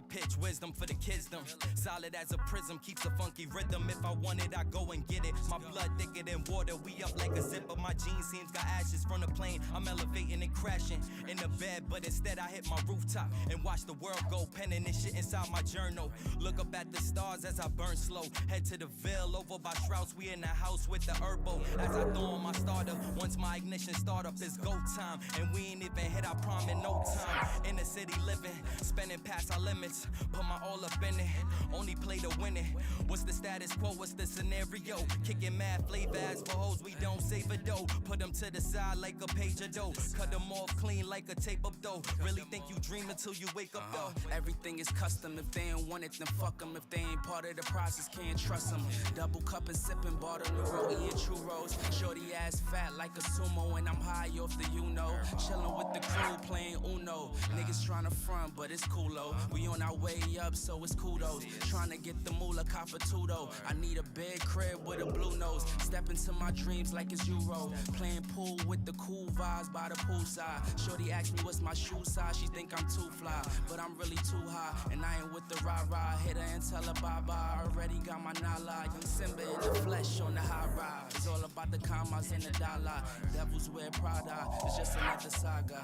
pitch, wisdom for the kidsdom. Solid as a prism, keeps a funky rhythm. If I want it, I go and get it. My blood thicker than water, we up like a zipper. My jeans seams got ashes from the plane. I'm elevating and crashing in the bed, but instead I hit my rooftop and watch the world go. Penning this shit inside my journal. Look up at the stars as I burn slow. Head to the Ville, over by Strauss. We in the house with the herbo. As I throw on my starter, once my ignition start up, it's go time. And we ain't even hit our prime in no time. In the city living, spending past our limits. Put my all up in it, only play to win it. What's the status quo, what's the scenario? Kicking mad flavor as for hoes, we don't save a dough. Put them to the side like a page of dough. Cut them off clean like a tape up dough. Really think you dream until you wake up though. Everything is custom, if they ain't want it then fuck them. If they ain't part of the process, can't trust them. Double cup and sipping, bought a new roll, eating churros. Shorty ass fat like a sumo, and I'm high off the Chillin' with the crew, playing Uno. Niggas tryna front, but it's cool though. We on our way up, so it's kudos. Tryna get the moolah, cop a tudo. I need a big crib with a blue nose. Step into my dreams like it's Euro. Playing pool with the cool vibes by the poolside. Shorty asked me what's my shoe size. She think I'm too fly, but I'm really too high. And I ain't with the rah-rah. Hit her and tell her bye-bye. Already got my nala. Young Simba in the flesh on the high ride. It's all about the commas and the dollar. Devils wear Prada. It's just another saga.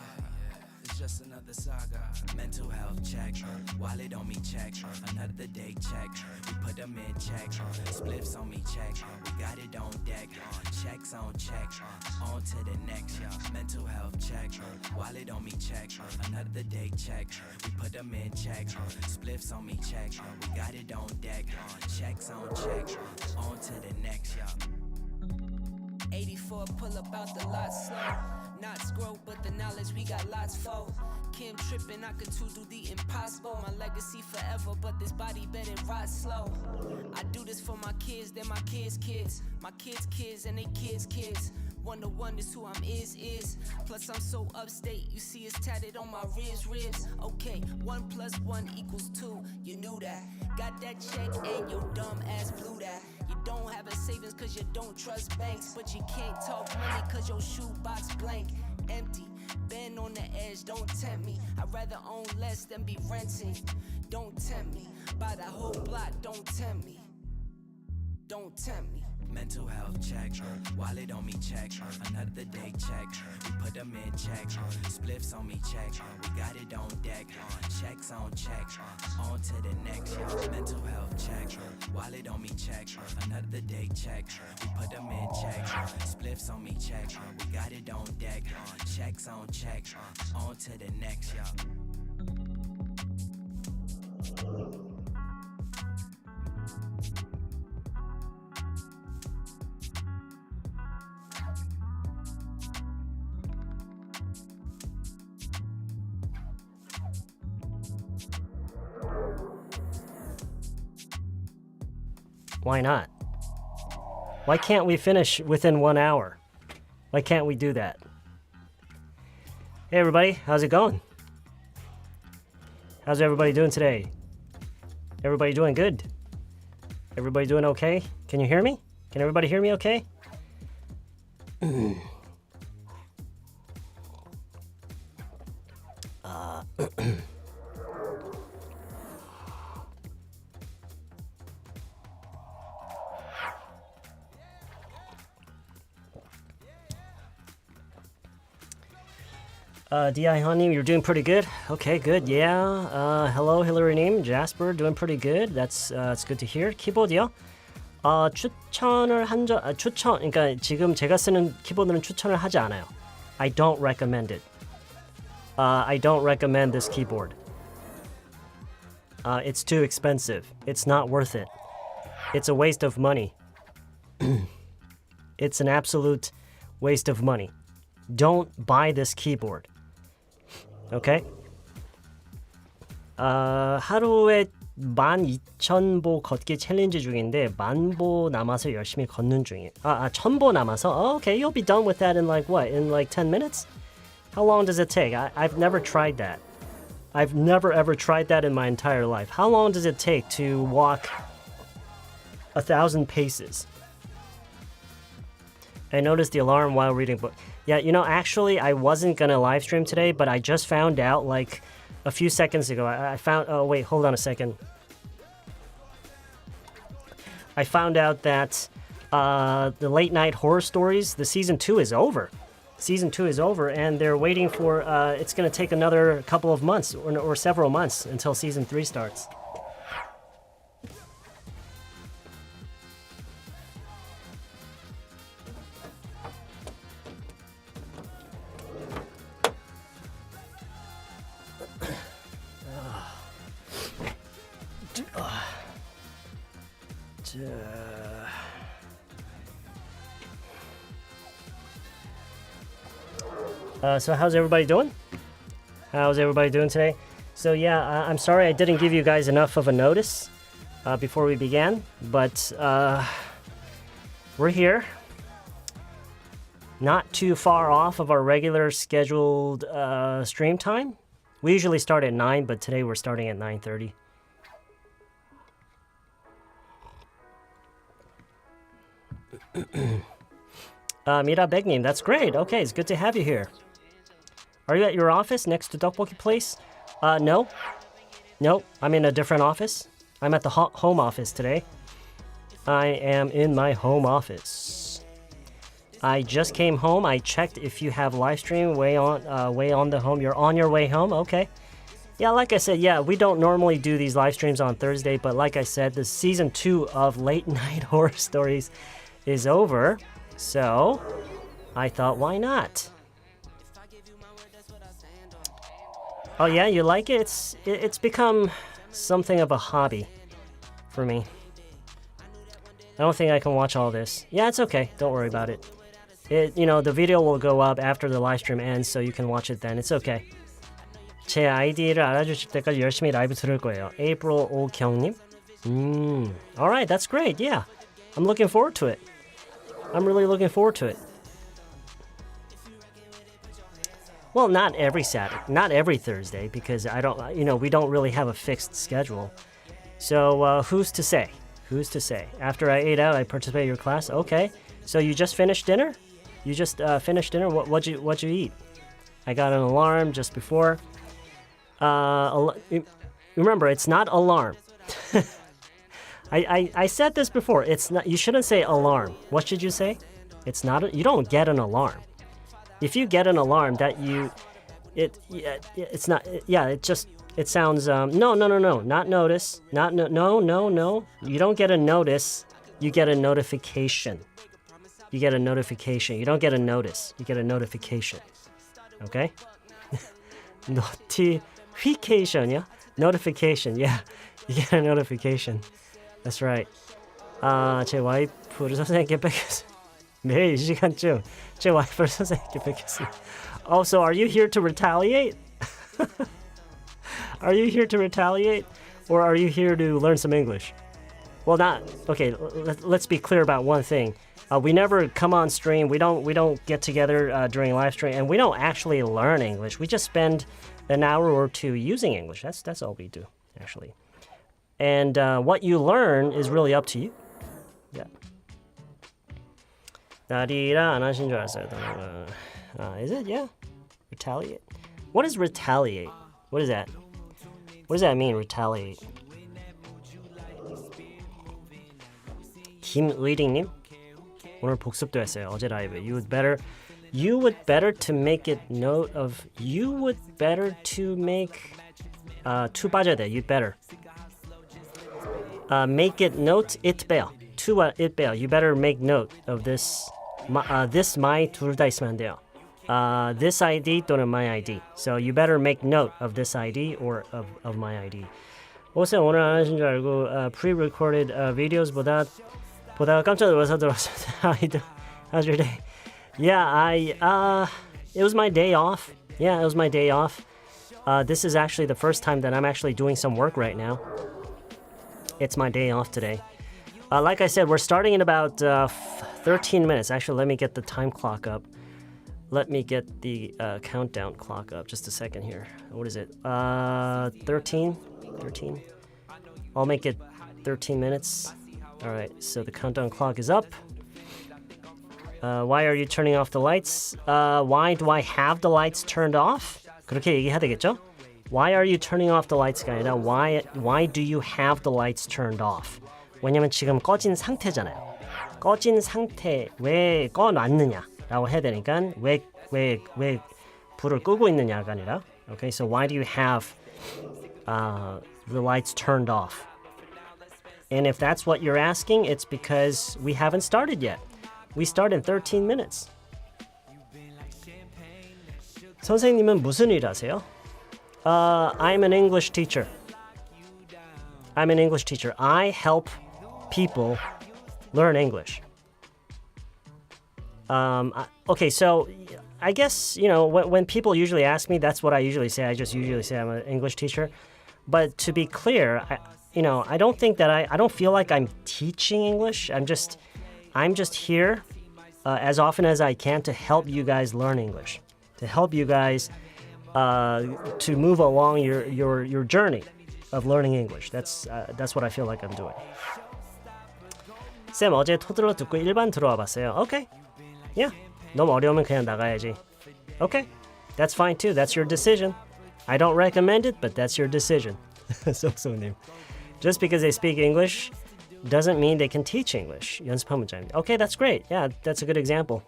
It's just another saga. Mental health check, wallet on me check, another day check. We put them in check, spliffs on me check. We got it on deck, checks on check. On to the next, mental health check, wallet on me check, another day check. We put them in check, spliffs on me check. We got it on deck, checks on check. On to the next, 84 pull up out the lot slow. Not scroll, but the knowledge we got lots for. Kim trippin', I could too do the impossible. My legacy forever, but this body better rot slow. I do this for my kids, they're my kids' kids. My kids' kids and they kids' kids. One to one is who I'm is. Plus I'm so upstate, you see it's tatted on my ribs. Okay, 1 + 1 = 2, you knew that. Got that check and your dumb ass blew that. You don't have a savings cause you don't trust banks. But you can't talk money cause your shoebox blank, empty. Been on the edge, don't tempt me. I'd rather own less than be renting. Don't tempt me, buy the whole block, don't tempt me. Don't tempt me. Mental health check, wallet on me check, another day check. We put them in check, spliffs on me check. We got it on deck, checks on check. On to the next, mental health check, wallet on me check, another day check. We put them in check, spliffs on me check. We got it on deck, checks on check. On to the next, Why not? Why can't we finish within 1 hour? Why can't we do that? Hey everybody, how's it going? How's everybody doing today? Everybody doing good? Everybody doing okay? Can you hear me? Can everybody hear me okay? D.I. Honey, you're doing pretty good. Okay, good. Yeah. Hello, Hillary name. Jasper, doing pretty good. That's good to hear. 키보드요? 추천을 추천. 그러니까 지금 제가 쓰는 키보드는 추천을 하지 않아요. I don't recommend it. I don't recommend this keyboard. It's too expensive. It's not worth it. It's a waste of money. It's an absolute waste of money. Don't buy this keyboard. Okay? 하루에 12,000보 걷기 챌린지 중인데 10,000보 남아서 열심히 걷는 중이에요. 1,000보 남아서? Okay, you'll be done with that in like what? In like 10 minutes? How long does it take? I've never tried that. I've never ever tried that in my entire life. How long does it take to walk 1,000 paces? I noticed the alarm while reading book. Yeah, you know, actually, I wasn't gonna live stream today, but I just found out, like, a few seconds ago, I found... Oh, wait, hold on a second. I found out that the late night horror stories, the season 2 is over. Season 2 is over, and they're waiting for... it's going to take another couple of months or several months until season 3 starts. So how's everybody doing? How's everybody doing today? So yeah, I'm sorry I didn't give you guys enough of a notice before we began, but we're here. Not too far off of our regular scheduled stream time. We usually start at 9, but today we're starting at 9:30. Mira Begnim, that's great. Okay, it's good to have you here. Are you at your office next to Tteokbokki Place? No. No, I'm in a different office. I'm at the home office today. I am in my home office. I just came home. I checked if you have live stream way on the home. You're on your way home? Okay. Yeah, like I said, yeah, we don't normally do these live streams on Thursday, but like I said, the season 2 of Late Night Horror Stories is over. So, I thought, why not? Oh yeah, you like it? It's become something of a hobby for me. I don't think I can watch all this. Yeah, it's okay. Don't worry about it. The video will go up after the live stream ends, so you can watch it then. It's okay. 제 아이디를 알아주실 때까지 열심히 라이브 들을 거예요. April 오경님. Alright, that's great. Yeah, I'm looking forward to it. I'm really looking forward to it. Well, not every Saturday, not every Thursday, because we don't really have a fixed schedule. So who's to say? Who's to say? After I ate out, I participated in your class. Okay. So you just finished dinner? You just finished dinner? What'd you eat? I got an alarm just before. Remember, it's not alarm. I said this before. It's not. You shouldn't say alarm. What should you say? It's not. You don't get an alarm. If you get an alarm, it's not. Yeah, it sounds. No, not notice. No. You don't get a notice. You get a notification. You get a notification. You don't get a notice. You get a notification. Okay? Notification, yeah? Notification, yeah. You get a notification. That's right. 제 와이프를 선생님께 뺏겼어요. 매일 이 시간쯤 제 와이프를 선생님께 뺏겼어요. Oh, so are you here to retaliate? Are you here to retaliate? Or are you here to learn some English? Well, not... Okay, let's be clear about one thing. We never come on stream. We don't get together during live stream, and we don't actually learn English. We just spend an hour or two using English. That's all we do, actually. And what you learn is really up to you. Yeah. 나리라 안 하신 줄 알았어요. Is it? Yeah. Retaliate. What is retaliate? What is that? What does that mean? Retaliate. 김의딩님 오늘 복습도 했어요. 어제 라이브. You would better to make it note of. You would better to make. to 빠져야 돼. You'd better. Make it note. it 빼요. to it 빼요. You better make note of this. This my 둘 다 있으면 안 돼요. This ID 또는 my ID. So you better make note of this ID or of my ID. 혹시 오늘 안 하신 줄 알고 pre-recorded videos 보다가 깜짝 놀라서 들었습니다. How's your day? Yeah, it was my day off. Yeah, it was my day off. This is actually the first time that I'm actually doing some work right now. It's my day off today. Like I said, we're starting in about 13 minutes. Actually, let me get the time clock up. Let me get the countdown clock up. Just a second here. What is it? 13? 13? I'll make it 13 minutes. All right, so the countdown clock is up. Why are you turning off the lights? Why do I have the lights turned off? 그렇게 얘기해야 되겠죠? Why are you turning off the lights가 아니라 why do you have the lights turned off? 왜냐면 지금 꺼진 상태잖아요. 꺼진 상태 왜 꺼놨느냐라고 해야 되니까 왜 불을 끄고 있느냐가 아니라 Okay, so why do you have the lights turned off? And if that's what you're asking, it's because we haven't started yet. We start in 13 minutes. 선생님은 무슨 일 하세요? I'm an English teacher. I'm an English teacher. I help people learn English. Okay, so I guess, you know, when people usually ask me, that's what I usually say. I just usually say I'm an English teacher. But to be clear, I don't think that I don't feel like I'm teaching English. I'm just here as often as I can to help you guys learn English, to help you guys to move along your journey of learning English. That's what I feel like I'm doing. 쌤 어제 토들어 듣고 일반 들어와 봤어요. Okay, yeah. 너무 어려우면 그냥 나가야지. Okay, that's fine too. That's your decision. I don't recommend it, but that's your decision. 쏙쏙님. Just because they speak English doesn't mean they can teach English. 연습한 문자입니다. Okay, that's great. Yeah, that's a good example.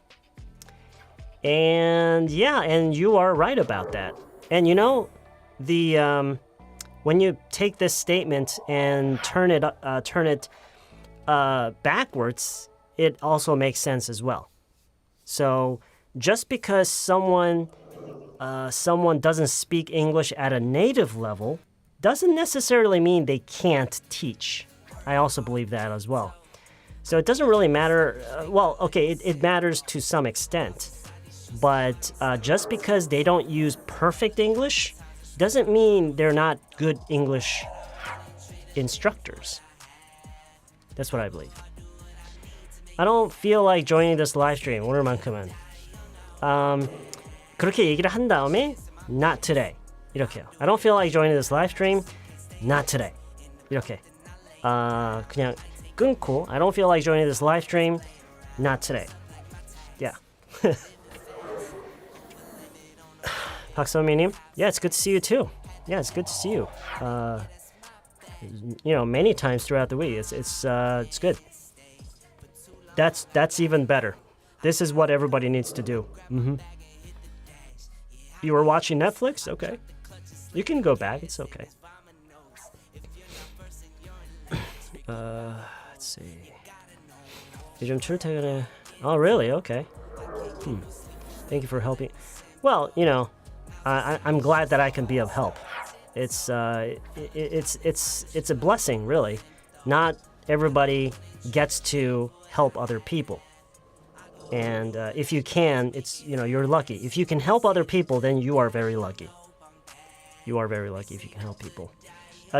And yeah, and you are right about that. And you know, the when you take this statement and turn it backwards, it also makes sense as well. So just because someone doesn't speak English at a native level doesn't necessarily mean they can't teach. I also believe that as well. So it doesn't really matter. Well, okay, it matters to some extent. But just because they don't use perfect English doesn't mean they're not good English instructors. That's what I believe. I don't feel like joining this live stream 오늘만큼은. 그렇게 얘기를 한 다음에 not today 이렇게요. I don't feel like joining this live stream. Not today. 이렇게. 그냥 끊고 I don't feel like joining this live stream. Not today. Yeah. 박선미님, yeah, it's good to see you too. Yeah, it's good to see you. You know, many times throughout the week. It's good. That's even better. This is what everybody needs to do. Mm-hmm. You were watching Netflix? Okay. You can go back. It's okay. Let's see. 요즘 출퇴근에. Oh, really? Okay. Thank you for helping. Well, you know, I'm glad that I can be of help. It's a blessing, really. Not everybody gets to help other people. And if you can, you're lucky. If you can help other people, then you are very lucky. You are very lucky if you can help people.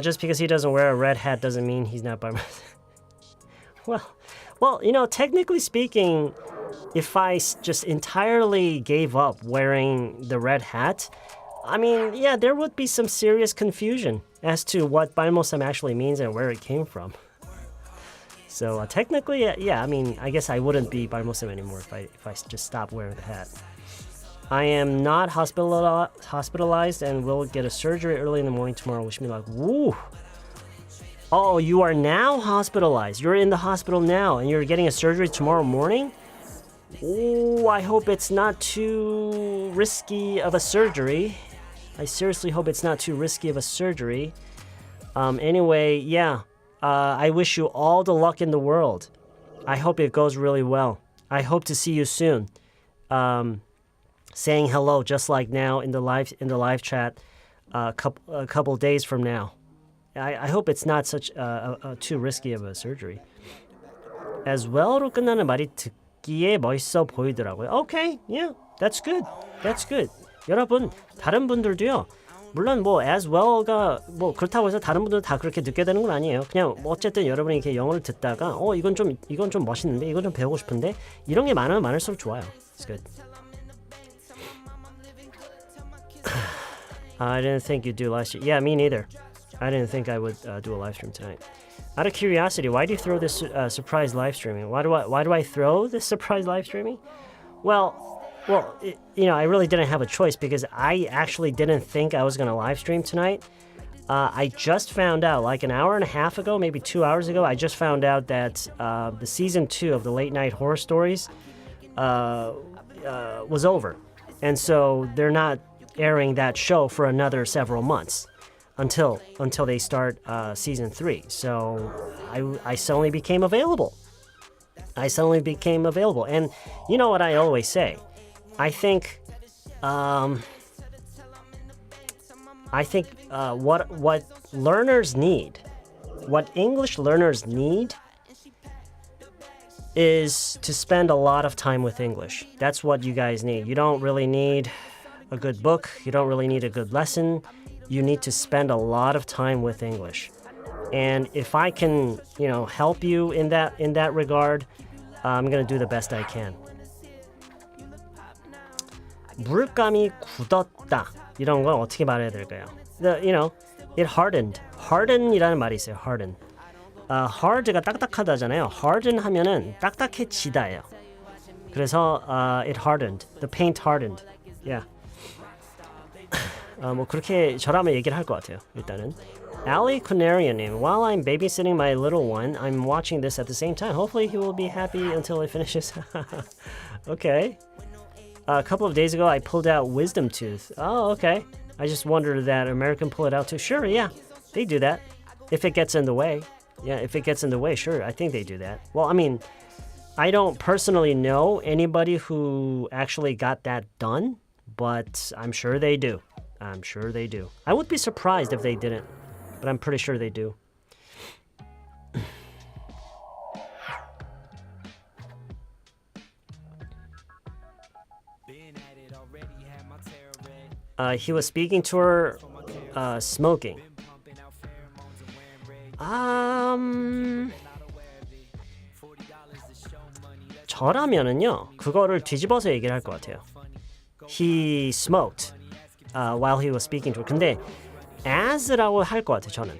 Just because he doesn't wear a red hat doesn't mean he's not by myself. Well, you know, technically speaking, if I just entirely gave up wearing the red hat, I mean, yeah, there would be some serious confusion as to what 발모섬 actually means and where it came from. So technically, yeah, I mean, I guess I wouldn't be 발모섬 anymore if I just stopped wearing the hat. I am not hospitalized and will get a surgery early in the morning tomorrow. Wish me luck. Woo! Oh, you are now hospitalized. You're in the hospital now and you're getting a surgery tomorrow morning? Oh, I hope it's not too risky of a surgery. I seriously hope it's not too risky of a surgery. Anyway, yeah. I wish you all the luck in the world. I hope it goes really well. I hope to see you soon. Saying hello just like now in the live chat a couple days from now. I hope it's not such too risky of a surgery. As well로 끝나는 말이 듣기에 멋있어 보이더라고요. Okay, yeah, that's good. That's good. 여러분, 다른 분들도요. 물론 뭐 as well가 뭐 그렇다고 해서 다른 분들은 다 그렇게 듣게 되는 건 아니에요. 그냥 어쨌든 여러분이 이렇게 영어를 듣다가 이건 좀 멋있는데 이건 좀 배우고 싶은데 이런 게 많으면 많을수록 좋아요. It's good. I didn't think you'd do live stream. Yeah, me neither. I didn't think I would do a live stream tonight. Out of curiosity, why do you throw this surprise live streaming? Why do I throw this surprise live streaming? Well, well, I really didn't have a choice because I actually didn't think I was going to live stream tonight. I just found out, like an hour and a half ago, maybe 2 hours ago, I just found out that the season 2 of the Late Night Horror Stories was over. And so they're not airing that show for another several months until they start season 3. So I suddenly became available. And you know what I always say? I think what learners need, what English learners need, is to spend a lot of time with English. That's what you guys need. You don't really need a good book. You don't really need a good lesson. You need to spend a lot of time with English. And if I can, help you in that regard, I'm going to do the best I can. 물감이 굳었다. 이런 건 어떻게 말해야 될까요? It hardened. harden이라는 말이 있어요. harden. hard가 딱딱하다잖아요. harden 하면은 딱딱해지다예요. 그래서 it hardened. The paint hardened. Yeah. 뭐 그렇게 저라면 얘기를 할 것 같아요. 일단은. Ali Canaria님, while I'm babysitting my little one, I'm watching this at the same time. Hopefully he will be happy until it finishes. Okay. A couple of days ago, I pulled out wisdom tooth. Oh, okay. I just wondered that American pull it out too. Sure, yeah. They do that. If it gets in the way. Yeah, if it gets in the way, sure. I think they do that. Well, I mean, I don't personally know anybody who actually got that done, but I'm sure they do. I would be surprised if they didn't, but I'm pretty sure they do. He was speaking to her, smoking. 저라면은요, 그거를 뒤집어서 얘기를 할 것 같아요. He smoked while he was speaking to her. 근데 as라고 할 것 같아요, 저는.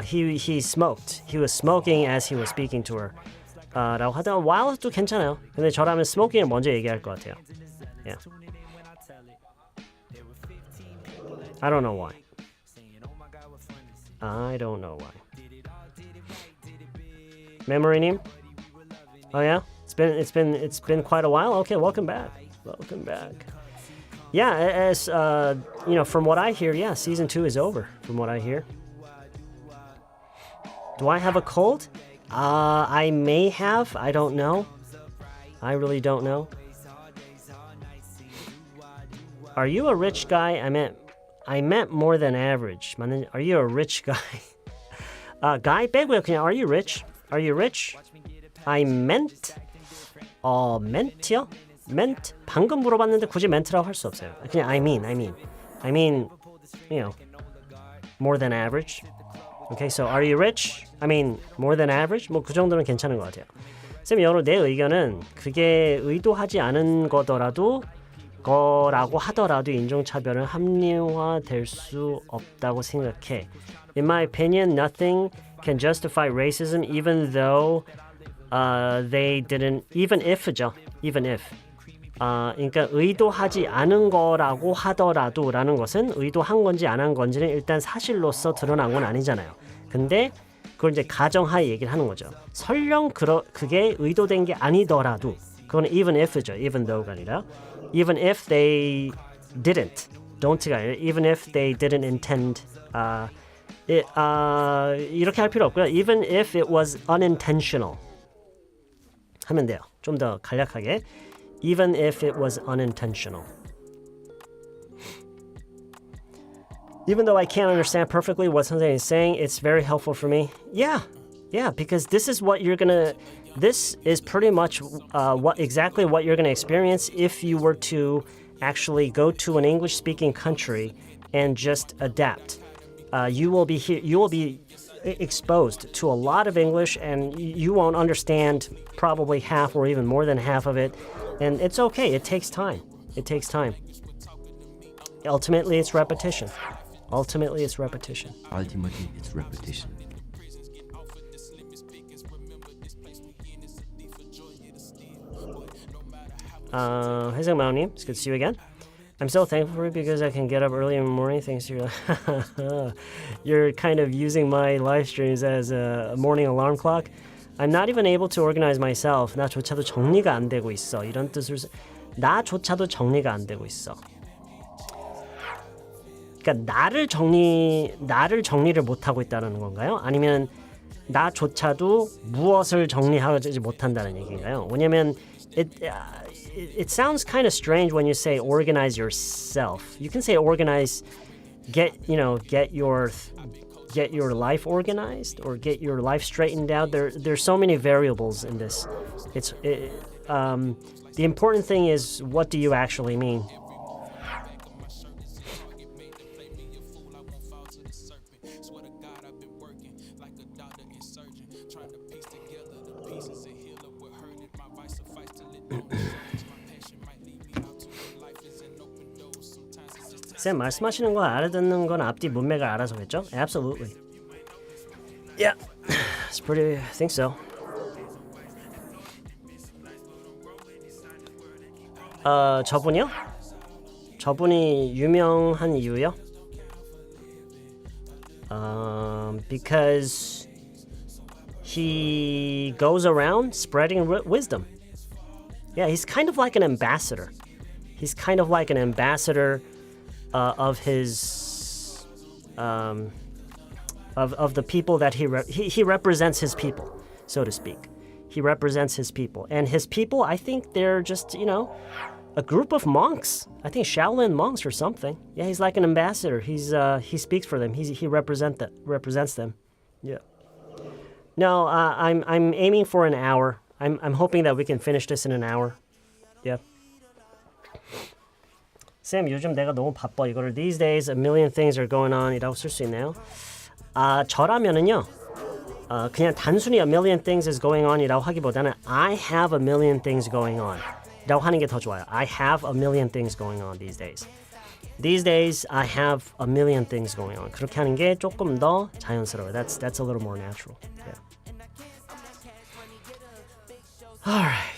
He smoked. He was smoking as he was speaking to her. 라고 하다가 while도 괜찮아요. 근데 저라면 smoking을 먼저 얘기할 것 같아요. Yeah. I don't know why. Memory님? Oh yeah? It's been quite a while. Okay, welcome back. Yeah, as from what I hear, yeah, season 2 is over. From what I hear. Do I have a cold? I may have. I don't know. I really don't know. Are you a rich guy? I meant more than average. Are you a rich guy? Guy 빼고요. 그냥 are you rich? Are you rich? I meant. ment요? meant. 방금 물어봤는데 굳이 ment라고 할 수 없어요. 그냥 I mean, more than average. Okay, so are you rich? I mean, more than average? 뭐 그 정도는 괜찮은 것 같아요. 쌤, 여러분, 내 의견은 그게 의도하지 않은 거라고 하더라도 인종차별은 합리화될 수 없다고 생각해. In my opinion, nothing can justify racism even though they didn't, even if죠. even if. 그러니까 의도하지 않은 거라고 하더라도 라는 것은 의도한 건지 안 한 건지는 일단 사실로서 드러난 건 아니잖아요. 근데 그걸 이제 가정하에 얘기를 하는 거죠. 설령 그게 의도된 게 아니더라도 그건 even if죠. even though가 아니라 even if they didn't, don't가 아니라 even if they didn't intend, 이렇게 할 필요 없고요. even if it was unintentional 하면 돼요. 좀 더 간략하게. even if it was unintentional. Even though I can't understand perfectly what something is saying, it's very helpful for me. Yeah, because this is pretty much exactly what you're gonna experience if you were to actually go to an English-speaking country and just adapt. You will be exposed to a lot of English, and you won't understand probably half or even more than half of it. And it's okay. It takes time. Ultimately, it's repetition. Ultimately, it's repetition. 회색 마음님, it's good to see you again. I'm so thankful for it because I can get up early in the morning thanks to you. You're kind of using my live streams as a morning alarm clock. I'm not even able to organize myself. 나조차도 정리가 안 되고 있어. 이런 뜻으로 나조차도 정리가 안 되고 있어. 그러니까 나를 정리를 못 하고 있다는 건가요? 아니면 나조차도 무엇을 정리하지 못한다는 얘기인가요? 왜냐면 it sounds kind of strange when you say organize yourself. You can say organize, get your life organized or get your life straightened out. There's so many variables in this. The important thing is, what do you actually mean? 쌤 말씀하시는 거 알아듣는 건 앞뒤 문맥을 알아서겠죠? Absolutely. Yeah, it's pretty. I think so. 저분이요? 저분이 유명한 이유요? Because he goes around spreading wisdom. Yeah, he's kind of like an ambassador. He's kind of like an ambassador of his of the people that he represents his people, so to speak. He represents his people, and his people, I think they're just a group of monks. I think Shaolin monks or something. Yeah, he's like an ambassador. He speaks for them. He represents them. Yeah. No, I'm aiming for an hour. I'm hoping that we can finish this in an hour. Yeah. 쌤, 요즘 내가 너무 바빠. 이거를 these days a million things are going on 이라고 쓸 수 있나요? 저라면은요. 그냥 단순히 a million things is going on 이라고 하기보다는 I have a million things going on 이라고 하는 게 더 좋아요. I have a million things going on these days. These days I have a million things going on. 그렇게 하는 게 조금 더 자연스러워요. That's a little more natural. Yeah. All right.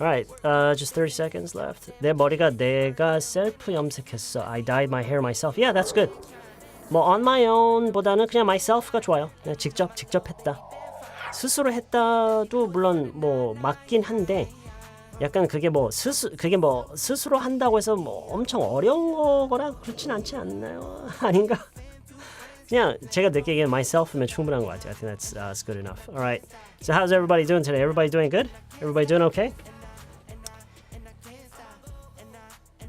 Alright, just 30 seconds left. 내 머리가 내가 셀프 염색했어. I dyed my hair myself. Yeah, that's good. 뭐 on my own 보다는 그냥 myself가 좋아요. 그냥 직접 했다. 스스로 했다도 물론 뭐 맞긴 한데 약간 그게 스스로 한다고 해서 뭐 엄청 어려운 거거나 그렇진 않지 않나요? 아닌가? 그냥 제가 느끼기엔 myself면 충분한 것 같아요. I think that's good enough. Alright, so how's everybody doing today? Everybody doing good? Everybody doing okay?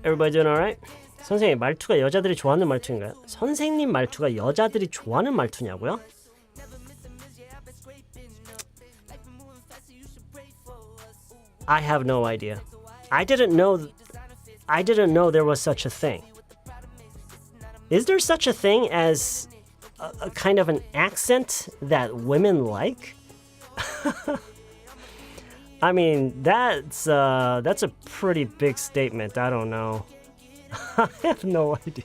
Everybody doing alright? 선생님, 말투가 여자들이 좋아하는 말투인가요? 선생님 말투가 여자들이 좋아하는 말투냐고요? I have no idea. I didn't know there was such a thing. Is there such a thing as a kind of an accent that women like? I mean, that's a pretty big statement. I don't know. I have no idea.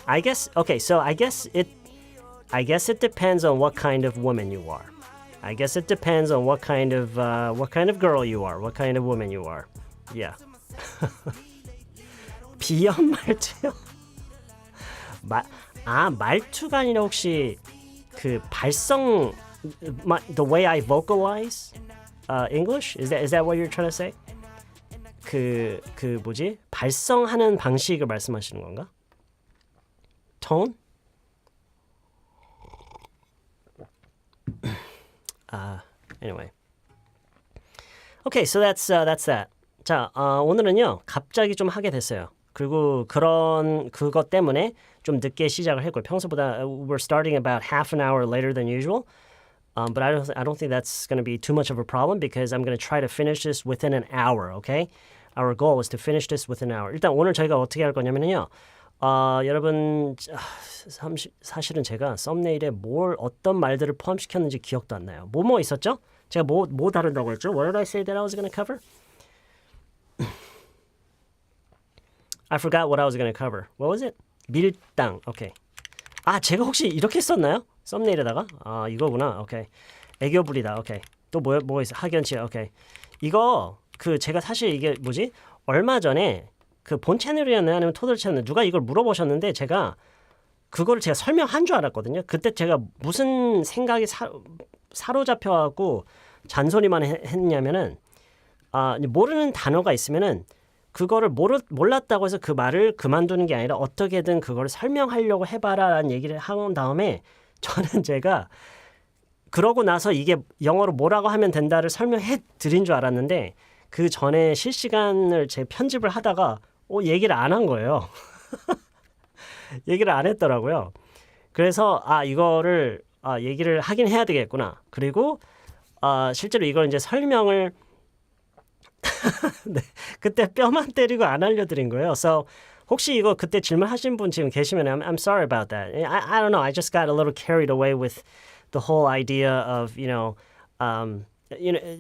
I guess it depends on what kind of woman you are. I guess it depends on what kind of girl you are, what kind of woman you are. Yeah. 비염 말투요? 말투가 아니라 혹시 그 발성 the way I vocalize English? Is that what you're trying to say? 그 뭐지? 발성하는 방식을 말씀하시는 건가? Tone? Anyway. Okay, so that's that. 자, 오늘은요. 갑자기 좀 하게 됐어요. 그리고 그것 때문에 좀 늦게 시작을 했고요. 평소보다 we're starting about half an hour later than usual. But I don't think that's going to be too much of a problem because I'm going to try to finish this within an hour, okay? Our goal is to finish this within an hour. 일단 오늘 저희가 어떻게 할 거냐면요. 여러분 사실은 제가 썸네일에 어떤 말들을 포함시켰는지 기억도 안 나요. 뭐 있었죠? 제가 뭐 다룬다고 했죠? What did I say that I was going to cover? I forgot what I was going to cover. What was it? 밀당. 오케이. 제가 혹시 이렇게 썼나요? 썸네일에다가? 이거구나. 오케이. 애교부리다. 오케이. 또 뭐 있어? 학연치. 오케이. 이거 그 제가 사실 이게 뭐지? 얼마 전에 그 본 채널이었나요? 아니면 토들 채널 누가 이걸 물어보셨는데 제가 그거를 제가 설명한 줄 알았거든요. 그때 제가 무슨 생각이 사로잡혀갖고 잔소리만 했냐면은 모르는 단어가 있으면은 그거를 몰랐다고 해서 그 말을 그만두는 게 아니라 어떻게든 그걸 설명하려고 해봐라라는 얘기를 한 다음에 저는 제가 그러고 나서 이게 영어로 뭐라고 하면 된다를 설명해 드린 줄 알았는데 그 전에 실시간을 제 편집을 하다가 얘기를 안 한 거예요. 얘기를 안 했더라고요. 그래서 이거를 얘기를 하긴 해야 되겠구나. 그리고 실제로 이걸 이제 설명을 네, 그때 뼈만 때리고 안 알려드린 거예요. So 혹시 이거 그때 질문하신 분 지금 계시면 I'm sorry about that. I don't know. I just got a little carried away with the whole idea of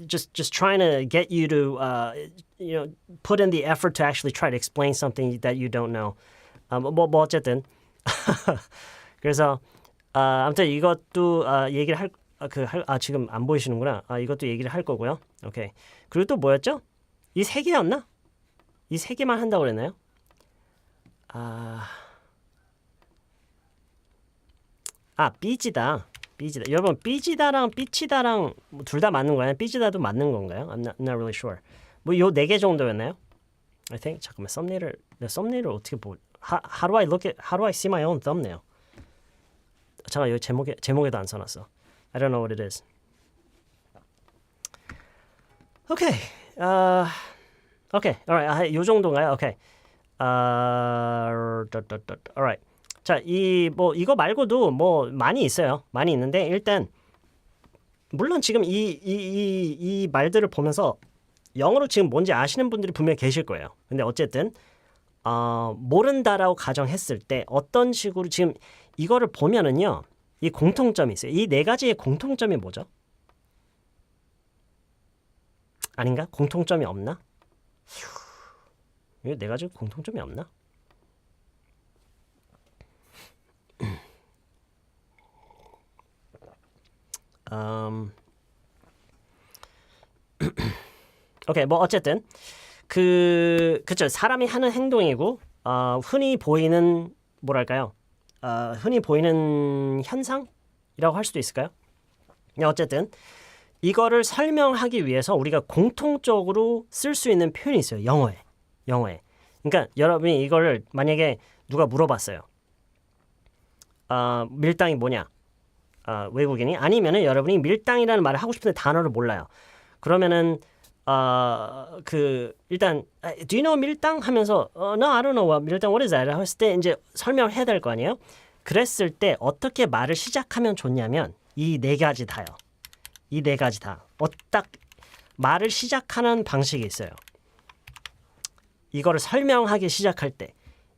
just trying to get you to put in the effort to actually try to explain something that you don't know. 뭐 어쨌든 그래서 아무튼 이것도 얘기를 지금 안 보이시는구나. 이것도 얘기를 할 거고요. 오케이. 그리고 또 뭐였죠? 이 세 개였나? 이 세 개만 한다고 그랬나요? 삐지다. 여러분 삐지다랑 삐치다랑 둘 다 맞는 거예요? 삐지다도 맞는 건가요? I'm not really sure. 뭐 요 네 개 정도였나요? I think 잠깐만 썸네일을 어떻게 How do I see my own thumbnail? 잠깐 여기 제목에도 안 써놨어. I don't know what it is. Okay. Okay. Alright. 요 정도인가요? Okay. Alright. 자, 이거 말고도 많이 있어요. 많이 있는데 일단 물론 지금 이 말들을 보면서 영어로 지금 뭔지 아시는 분들이 분명히 계실 거예요. 근데 어쨌든 모른다라고 가정했을 때 어떤 식으로 지금 이거를 보면은요. 이 공통점이 있어요. 이 네 가지의 공통점이 뭐죠? 아닌가? 공통점이 없나? 이 네 가지 공통점이 없나? 오케이, 뭐 어쨌든 그쵸. 사람이 하는 행동이고 흔히 보이는 뭐랄까요? 흔히 보이는 현상이라고 할 수도 있을까요? 어쨌든 이거를 설명하기 위해서 우리가 공통적으로 쓸 수 있는 표현이 있어요. 영어에. 그러니까 여러분이 이거를 만약에 누가 물어봤어요. 밀당이 뭐냐? 외국인이 아니면은 여러분이 밀당이라는 말을 하고 싶은데 단어를 몰라요. 그러면은 일단 Do you know 밀당? 하면서 No, I don't know what 밀당. What is that? 했을 때 이제 설명을 해야 될 거 아니에요? 그랬을 때 어떻게 말을 시작하면 좋냐면 이 네 가지 다요. 이 네 가지 다. 딱 말을 시작하는 방식이 있어요. 이거를 설명하기 시작할 때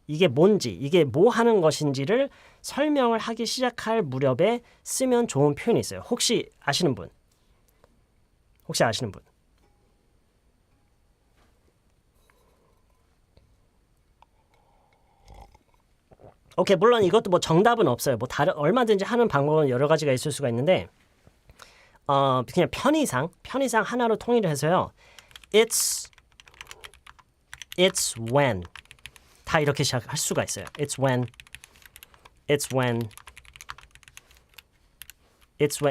이게 뭔지, 이게 뭐 하는 것인지를 설명을 하기 시작할 무렵에 쓰면 좋은 표현이 있어요. 혹시 아시는 분? 오케이, 물론 이것도 뭐 정답은 없어요. 뭐 얼마든지 하는 방법은 여러 가지가 있을 수가 있는데 그냥 편의상 하나로 통일을 해서요. It's when 다 이렇게 시작할 수가 있어요. It's when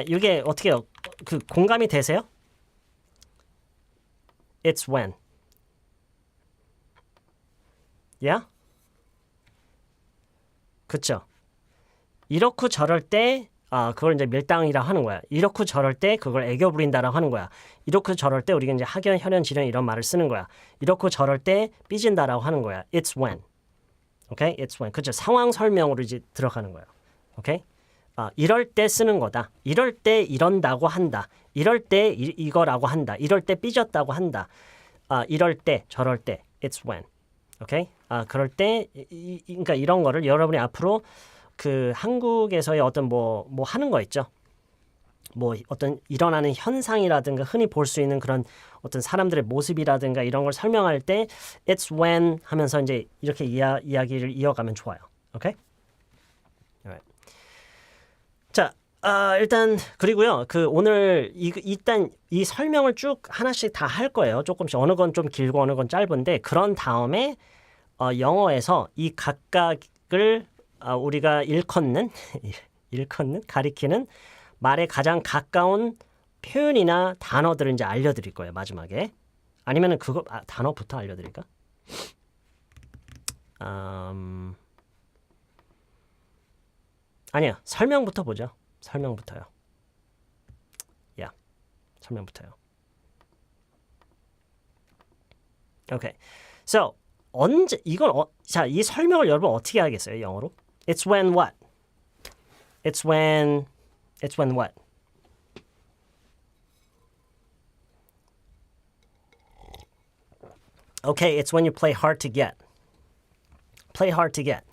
이게 어떻게요? 그 공감이 되세요? It's when. Yeah? 그쵸? 이렇고 저럴 때 그걸 이제 밀당이라고 하는 거야. 이렇고 저럴 때 그걸 애교 부린다라고 하는 거야. 이렇고 저럴 때 우리가 이제 학연, 혈연, 지련 이런 말을 쓰는 거야. 이렇고 저럴 때 삐진다라고 하는 거야. It's when. 오케이? It's when. 그쵸? 상황 설명으로 이제 들어가는 거예요. 오케이? 이럴 때 쓰는 거다. 이럴 때 이런다고 한다. 이럴 때 이거라고 한다. 이럴 때 삐졌다고 한다. 이럴 때 저럴 때 it's when. 오케이? 그럴 때 그러니까 이런 거를 여러분이 앞으로 그 한국에서의 어떤 뭐 하는 거 있죠. 뭐 어떤 일어나는 현상이라든가 흔히 볼 수 있는 그런 어떤 사람들의 모습이라든가 이런 걸 설명할 때 it's when 하면서 이제 이렇게 이야기를 이어가면 좋아요. 오케이? Alright. 자, 일단 그리고요. 그 오늘 일단 이 설명을 쭉 하나씩 다 할 거예요. 조금씩 어느 건 좀 길고 어느 건 짧은데 그런 다음에 영어에서 이 각각을 우리가 일컫는 가리키는 말에 가장 가까운 표현이나 단어들을 이제 알려드릴 거예요. 마지막에 아니면은 그거 단어부터 알려드릴까? 아니야 설명부터 보죠. 설명부터요. 설명부터요. Okay. So 언제 이건 자, 이 설명을 여러분 어떻게 하겠어요? 영어로? It's when what? It's when what? Okay, it's when you play hard to get. Play hard to get.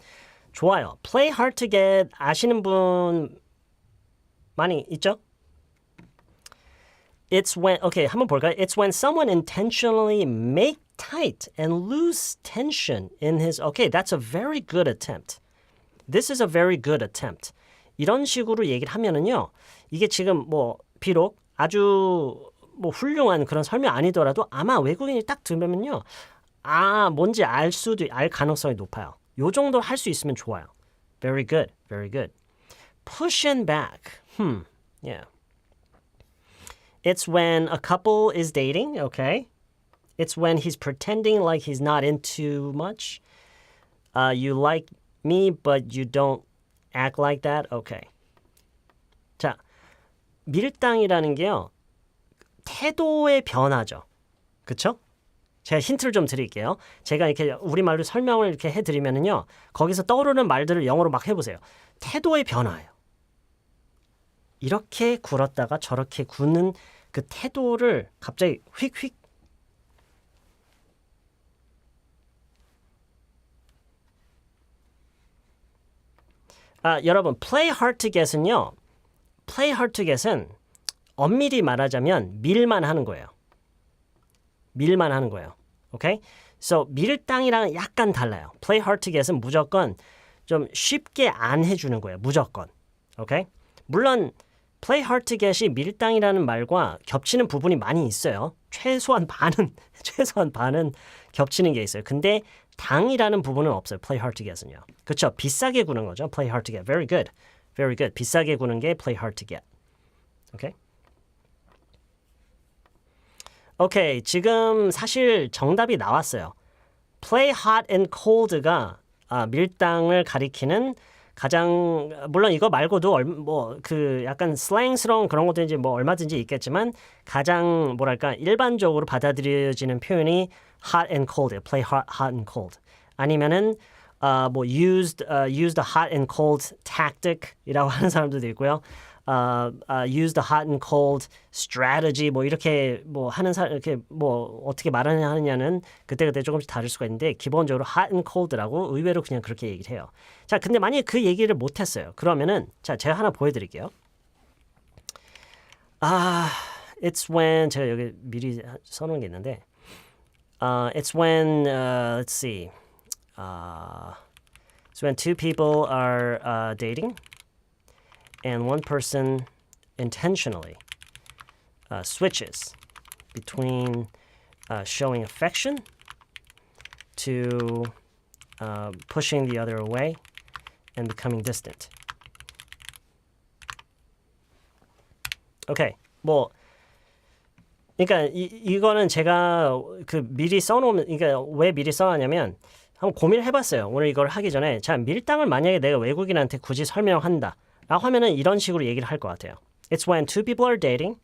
좋아요. Play hard to get 아시는 분 많이 있죠? It's when, okay, 한번 볼까요? It's when someone intentionally make tight and lose tension in his, okay, that's a very good attempt. This is a very good attempt. 이런 식으로 얘기를 하면은요, 이게 지금 뭐, 비록 아주 뭐 훌륭한 그런 설명 아니더라도 아마 외국인이 딱 들으면요, 뭔지 알 가능성이 높아요. 요 정도 할 수 있으면 좋아요. Very good, very good. Push and back. Yeah. It's when a couple is dating, okay? It's when he's pretending like he's not into much. You like me, but you don't act like that, okay. 자, 밀당이라는 게요. 태도의 변화죠. 그쵸? 제가 힌트를 좀 드릴게요. 제가 이렇게 우리말로 설명을 이렇게 해드리면은요. 거기서 떠오르는 말들을 영어로 막 해보세요. 태도의 변화예요. 이렇게 굴었다가 저렇게 굳는 그 태도를 갑자기 휙휙 여러분 play hard to get은요. play hard to get은 엄밀히 말하자면 밀만 하는 거예요. 밀만 하는 거예요. 오케이? So 밀당이랑 약간 달라요. play hard to get은 무조건 좀 쉽게 안 해주는 거예요. 무조건. 오케이? 물론 play hard to get이 밀당이라는 말과 겹치는 부분이 많이 있어요. 최소한 반은 겹치는 게 있어요. 근데 당이라는 부분은 없어요. play hard to get은요. 그렇죠? 비싸게 구는 거죠. play hard to get. Very good. Very good. 비싸게 구는 게 play hard to get. 오케이? 오케이. 지금 사실 정답이 나왔어요. play hot and cold가 밀당을 가리키는 가장 물론 이거 말고도 뭐 그 약간 슬랭스러운 그런 것도 이제 뭐 얼마든지 있겠지만 가장 뭐랄까 일반적으로 받아들여지는 표현이 hot and cold, play hot and cold. 아니면은 뭐 used a hot and cold tactic이라고 하는 사람들도 있고요. used a hot and cold strategy 뭐 이렇게 뭐 하는 사람 이렇게 뭐 어떻게 말하느냐는 그때그때 조금씩 다를 수가 있는데 기본적으로 hot and cold라고 의외로 그냥 그렇게 얘기를 해요. 자, 근데 만약에 그 얘기를 못 했어요. 그러면은 자, 제가 하나 보여 드릴게요. it's when 제가 여기 미리 써 놓은 게 있는데 it's when let's see. It's when two people are dating and one person intentionally switches between showing affection to pushing the other away and becoming distant. Okay, 뭐 그러니까 이거는 제가 그 미리 써놓으면 그러니까 왜 미리 써놨냐면 한번 고민을 해봤어요. 오늘 이걸 하기 전에 자 밀당을 만약에 내가 외국인한테 굳이 설명한다. 라고 하면은 이런 식으로 얘기를 할 것 같아요. It's when two people are dating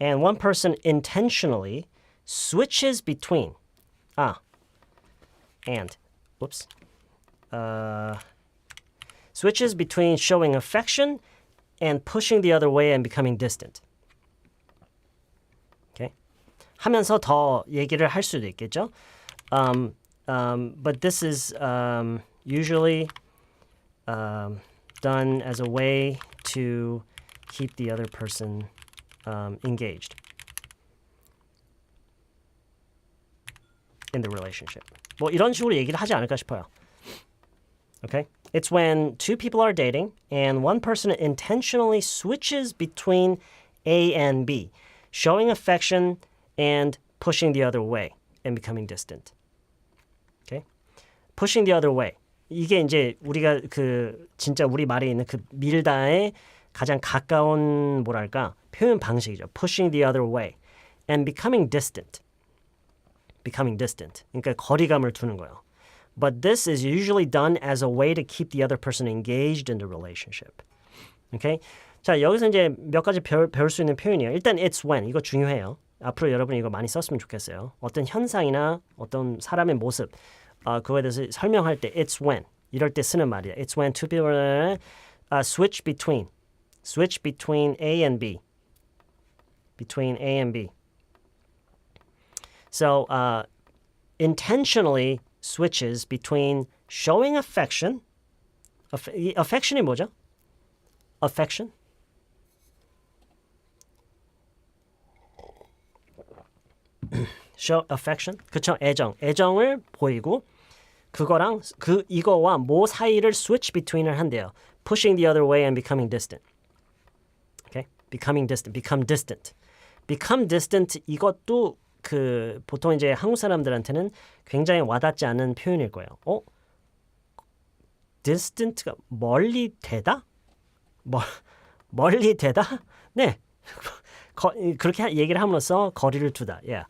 and one person intentionally switches between switches between showing affection and pushing the other way and becoming distant. Okay? 하면서 더 얘기를 할 수도 있겠죠. But this is usually done as a way to keep the other person engaged in the relationship. 뭐 이런 식으로 얘기를 하지 않을까 싶어요. Okay? It's when two people are dating and one person intentionally switches between A and B, showing affection and pushing the other way and becoming distant. Okay? Pushing the other way. 이게 이제 우리가 진짜 우리 말에 있는 그 밀다의 가장 가까운 뭐랄까 표현 방식이죠. Pushing the other way and becoming distant. Becoming distant. 그러니까 거리감을 두는 거예요. But this is usually done as a way to keep the other person engaged in the relationship. Okay? 자, 여기서 이제 몇 가지 배울 수 있는 표현이에요. 일단 it's when 이거 중요해요. 앞으로 여러분이 이거 많이 썼으면 좋겠어요. 어떤 현상이나 어떤 사람의 모습 그거에 대해서 설명할 때 it's when 이럴 때 쓰는 말이에요. It's when two people switch between A and B. Between A and B. So intentionally switches between showing affection. Affection이 뭐죠? Affection. Show affection. 그쵸? 애정을 보이고 그거랑 이거와 뭐 사이를 switch between을 한대요. Pushing the other way and becoming distant. Okay? Become distant. Become distant 이것도 보통 이제 한국 사람들한테는 굉장히 와닿지 않는 표현일 거예요. distant가 멀리 되다? 멀리 되다? 네. 그렇게 얘기를 함으로써 거리를 두다. Yeah.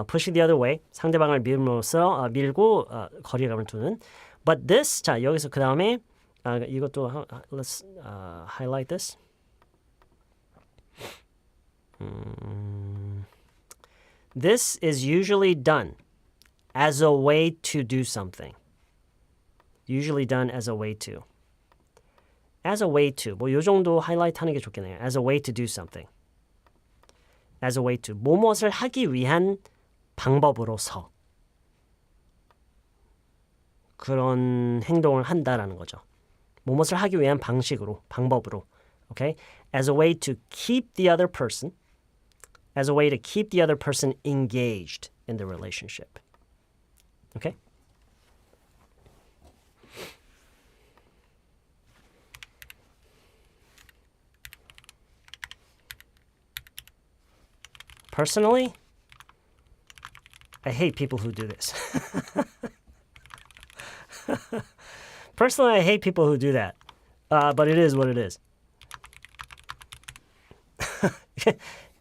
Pushing the other way. 상대방을 밀고 거리감을 두는. But this, 자, 여기서 그 다음에 이것도 let's highlight this. This is usually done as a way to do something. Usually done as a way to. As a way to. 뭐 요 정도 하이라이트 하는 게 좋겠네요. As a way to do something. As a way to. 무엇을 하기 위한 방법으로서. 그런 행동을 한다라는 거죠. 무엇을 하기 위한 방식으로, 방법으로. Okay? As a way to keep the other person. As a way to keep the other person engaged in the relationship. Okay? Personally, I hate people who do this. Personally, I hate people who do that. But it is what it is.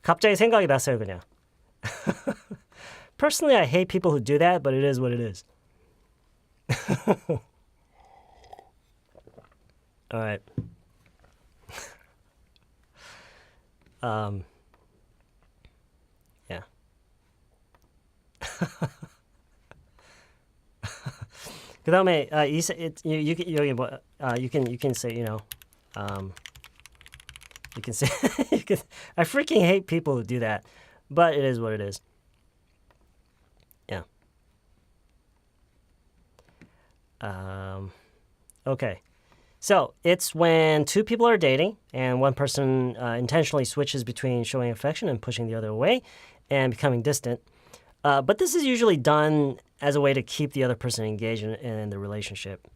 갑자기 생각이 났어요, 그냥. Personally, I hate people who do that, but it is what it is. All right. Yeah. 그다음에 여기 뭐 you can say, you know, you can say I freaking hate people who do that, but it is what it is. Yeah. Okay. So it's when two people are dating and one person intentionally switches between showing affection and pushing the other away and becoming distant. But this is usually done as a way to keep the other person engaged in the relationship.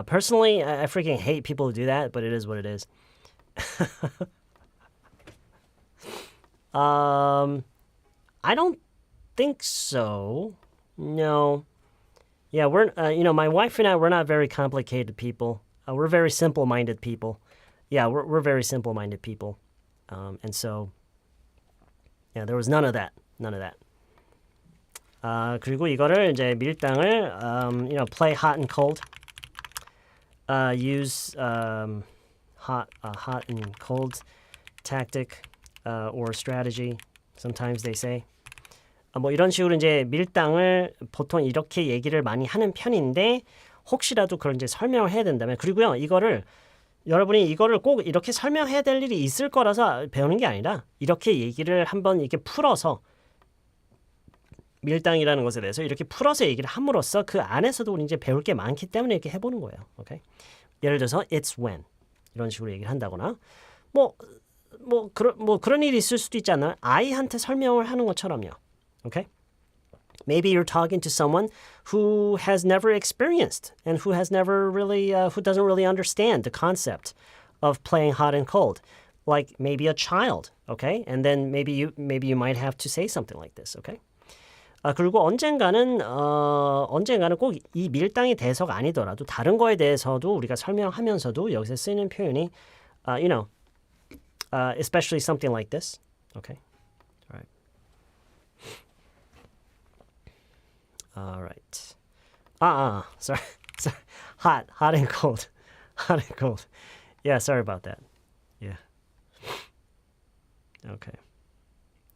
Personally, I freaking hate people who do that, but it is what it is. I don't think so. No. Yeah, we're my wife and I, we're not very complicated people. We're very simple-minded people. Yeah, we're very simple-minded people. And so, yeah, there was none of that. None of that. 그리고 이거를 이제 밀당을 play hot and cold. Use hot and cold tactic or strategy. Sometimes they say. 뭐 이런 식으로 이제 밀당을 보통 이렇게 얘기를 많이 하는 편인데 혹시라도 그런 이제 설명을 해야 된다면 그리고요 여러분이 이거를 꼭 이렇게 설명해야 될 일이 있을 거라서 배우는 게 아니라 이렇게 얘기를 한번 이렇게 풀어서 밀당이라는 것에 대해서 이렇게 풀어서 얘기를 함으로써 그 안에서도 우리 이제 배울 게 많기 때문에 이렇게 해보는 거예요. 오케이? 예를 들어서 it's when 이런 식으로 얘기를 한다거나 그런 일이 있을 수도 있지 않나요? 아이한테 설명을 하는 것처럼요. 오케이? Maybe you're talking to someone who has never experienced and who has never really, who doesn't really understand the concept of playing hot and cold. Like maybe a child, okay? And then maybe you might have to say something like this, okay? 그리고 언젠가는 꼭 이 밀당이 돼서가 아니더라도 다른 거에 대해서도 우리가 설명하면서도 여기서 쓰이는 표현이, especially something like this, okay? All right. Sorry. Hot and cold. Hot and cold. Yeah, sorry about that. Yeah.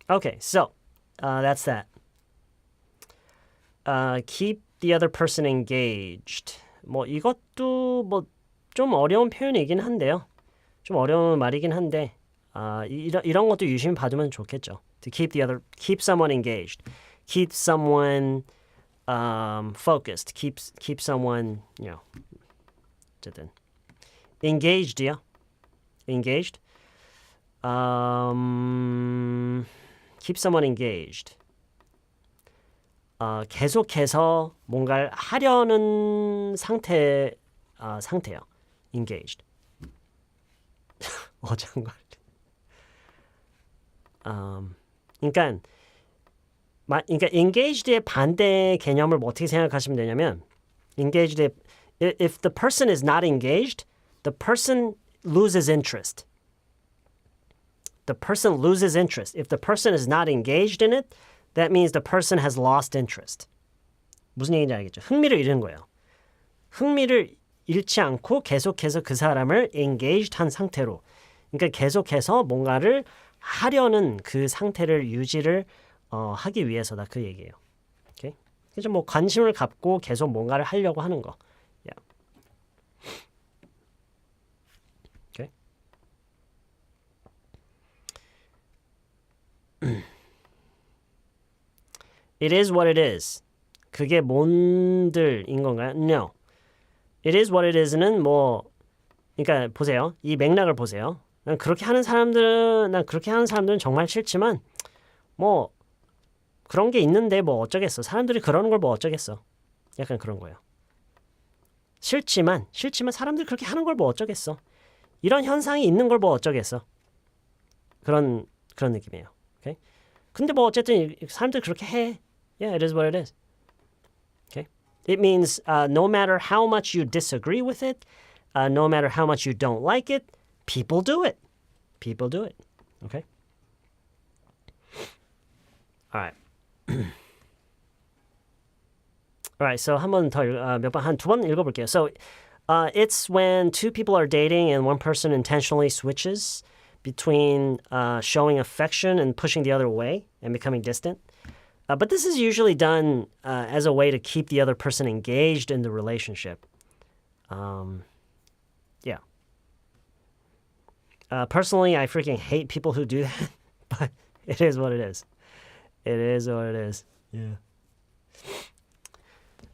Okay, so that's that. Keep the other person engaged. 뭐 이것도 뭐 좀 어려운 표현이긴 한데요. 좀 어려운 말이긴 한데 이런 것도 유심히 봐두면 좋겠죠. To keep someone engaged. Keep someone focused. Keep someone, 어쨌든 engaged요. Engaged. Keep someone engaged. 계속해서 뭔가를 하려는 상태요. Engaged. 어장관. 그러니까 engaged의 반대 개념을 뭐 어떻게 생각하시면 되냐면 engaged의 if the person is not engaged, the person loses interest. The person loses interest. If the person is not engaged in it, that means the person has lost interest. 무슨 얘기인지 알겠죠? 흥미를 잃은 거예요. 흥미를 잃지 않고 계속해서 그 사람을 engaged 한 상태로, 그러니까 계속해서 뭔가를 하려는 그 상태를 유지를 하기 위해서다 그 얘기예요. 오케이? 그래서 뭐 관심을 갖고 계속 뭔가를 하려고 하는 거. Yeah. Okay. It is what it is. 그게 뭔들인 건가요? No. It is what it is는 뭐, 그러니까 보세요. 이 맥락을 보세요. 난 그렇게 하는 사람들은 정말 싫지만 뭐 그런 게 있는데 뭐 어쩌겠어. 사람들이 그러는 걸 뭐 어쩌겠어. 약간 그런 거예요. 싫지만 사람들이 그렇게 하는 걸 뭐 어쩌겠어. 이런 현상이 있는 걸 뭐 어쩌겠어. 그런 느낌이에요. 오케이? 근데 뭐 어쨌든 사람들이 그렇게 해. Yeah, it is what it is. Okay? It means no matter how much you disagree with it, no matter how much you don't like it, people do it. People do it. Okay? All right. All right, so 한 번 더 한 두 번 읽어볼게요. So, it's when two people are dating and one person intentionally switches between showing affection and pushing the other away and becoming distant. But this is usually done as a way to keep the other person engaged in the relationship. Yeah. Personally, I freaking hate people who do that, but it is what it is. It is what it is. Yeah.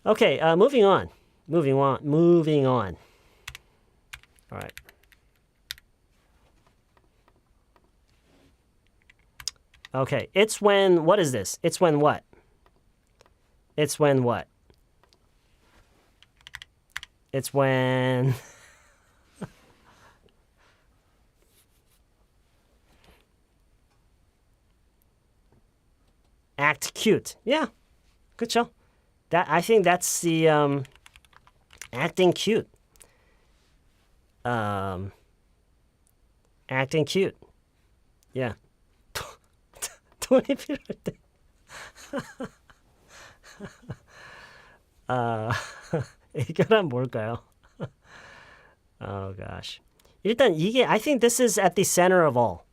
Okay, moving on. All right. Okay, it's when, what is this? It's when what? It's when what? It's when... act cute. Yeah, 그쵸? I think that's the acting cute. Acting cute. Yeah. 돈이 필요할 때. 애교란 뭘까요? Oh gosh. 일단 이게 I think this is at the center of all.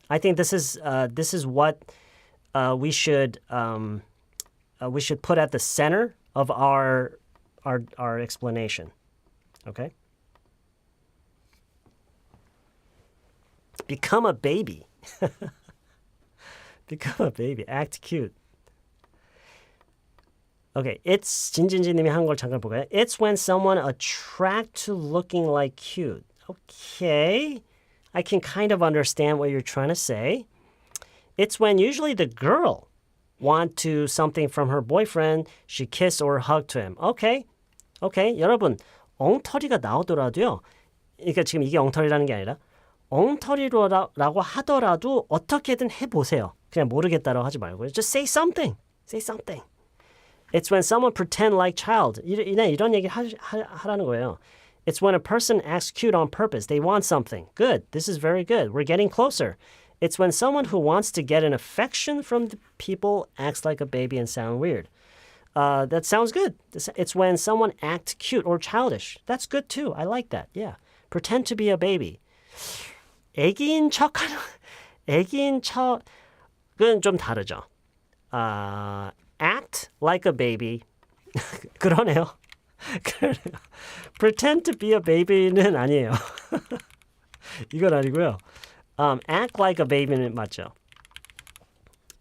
I think this is what we should put at the center of our explanation. Okay? Become a baby. Become a baby. Act cute. Okay, it's 진진지님이 한 걸 잠깐 볼까요? It's when someone attract to looking like cute. Okay, I can kind of understand what you're trying to say. It's when usually the girl want to something from her boyfriend, she kiss or hug to him. Okay. 여러분, 엉터리가 나오더라도요. 그러니까 지금 이게 엉터리라는 게 아니라 엉터리라고 하더라도 어떻게든 해보세요. 그냥 모르겠다라고 하지 말고요. Just say something. Say something. It's when someone pretend like child. 이런 얘기 하라는 거예요. It's when a person acts cute on purpose. They want something. Good. This is very good. We're getting closer. It's when someone who wants to get an affection from the people acts like a baby and sound weird. That sounds good. It's when someone acts cute or childish. That's good too. I like that. Yeah. Pretend to be a baby. 애기인 척은 좀 다르죠. Act like a baby. 그러네요. Pretend to be a baby는 아니에요. 이건 아니고요. Act like a baby는 맞죠.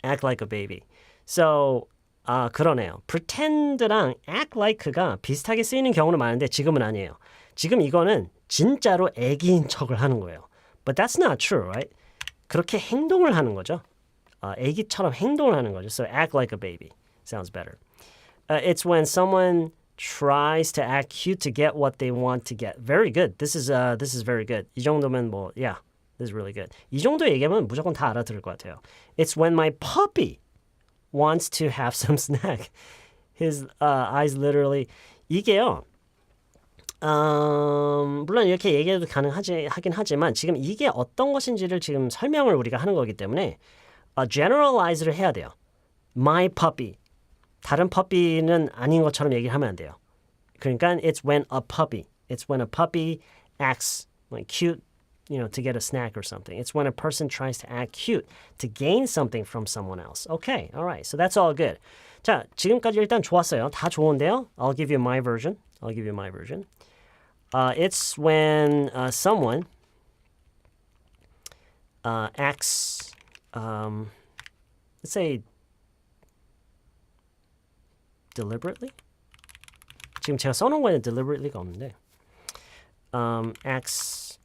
Act like a baby. So, 그러네요. Pretend랑 act like가 비슷하게 쓰이는 경우는 많은데 지금은 아니에요. 지금 이거는 진짜로 애기인 척을 하는 거예요. But that's not true, right? 그렇게 행동을 하는 거죠. 애기처럼 행동을 하는 거죠. So act like a baby. Sounds better. It's when someone tries to act cute to get what they want to get. Very good. This is very good. 이 정도면 yeah, this is really good. 이 정도 얘기하면 무조건 다 알아들을 것 같아요. It's when my puppy wants to have some snack. His eyes literally. 이게요. 물론 이렇게 얘기해도 하긴 하지만 지금 이게 어떤 것인지를 지금 설명을 우리가 하는 거기 때문에 generalize를 해야 돼요. My puppy. 다른 puppy는 아닌 것처럼 얘기를 하면 안 돼요. 그러니까 it's when a puppy. It's when a puppy acts like cute, to get a snack or something. It's when a person tries to act cute to gain something from someone else. Okay, all right. So that's all good. 자, 지금까지 일단 좋았어요. 다 좋은데요. I'll give you my version. It's when someone acts, let's say, deliberately? 지금 제가 써놓은 거에는 deliberately가 없는데 acts,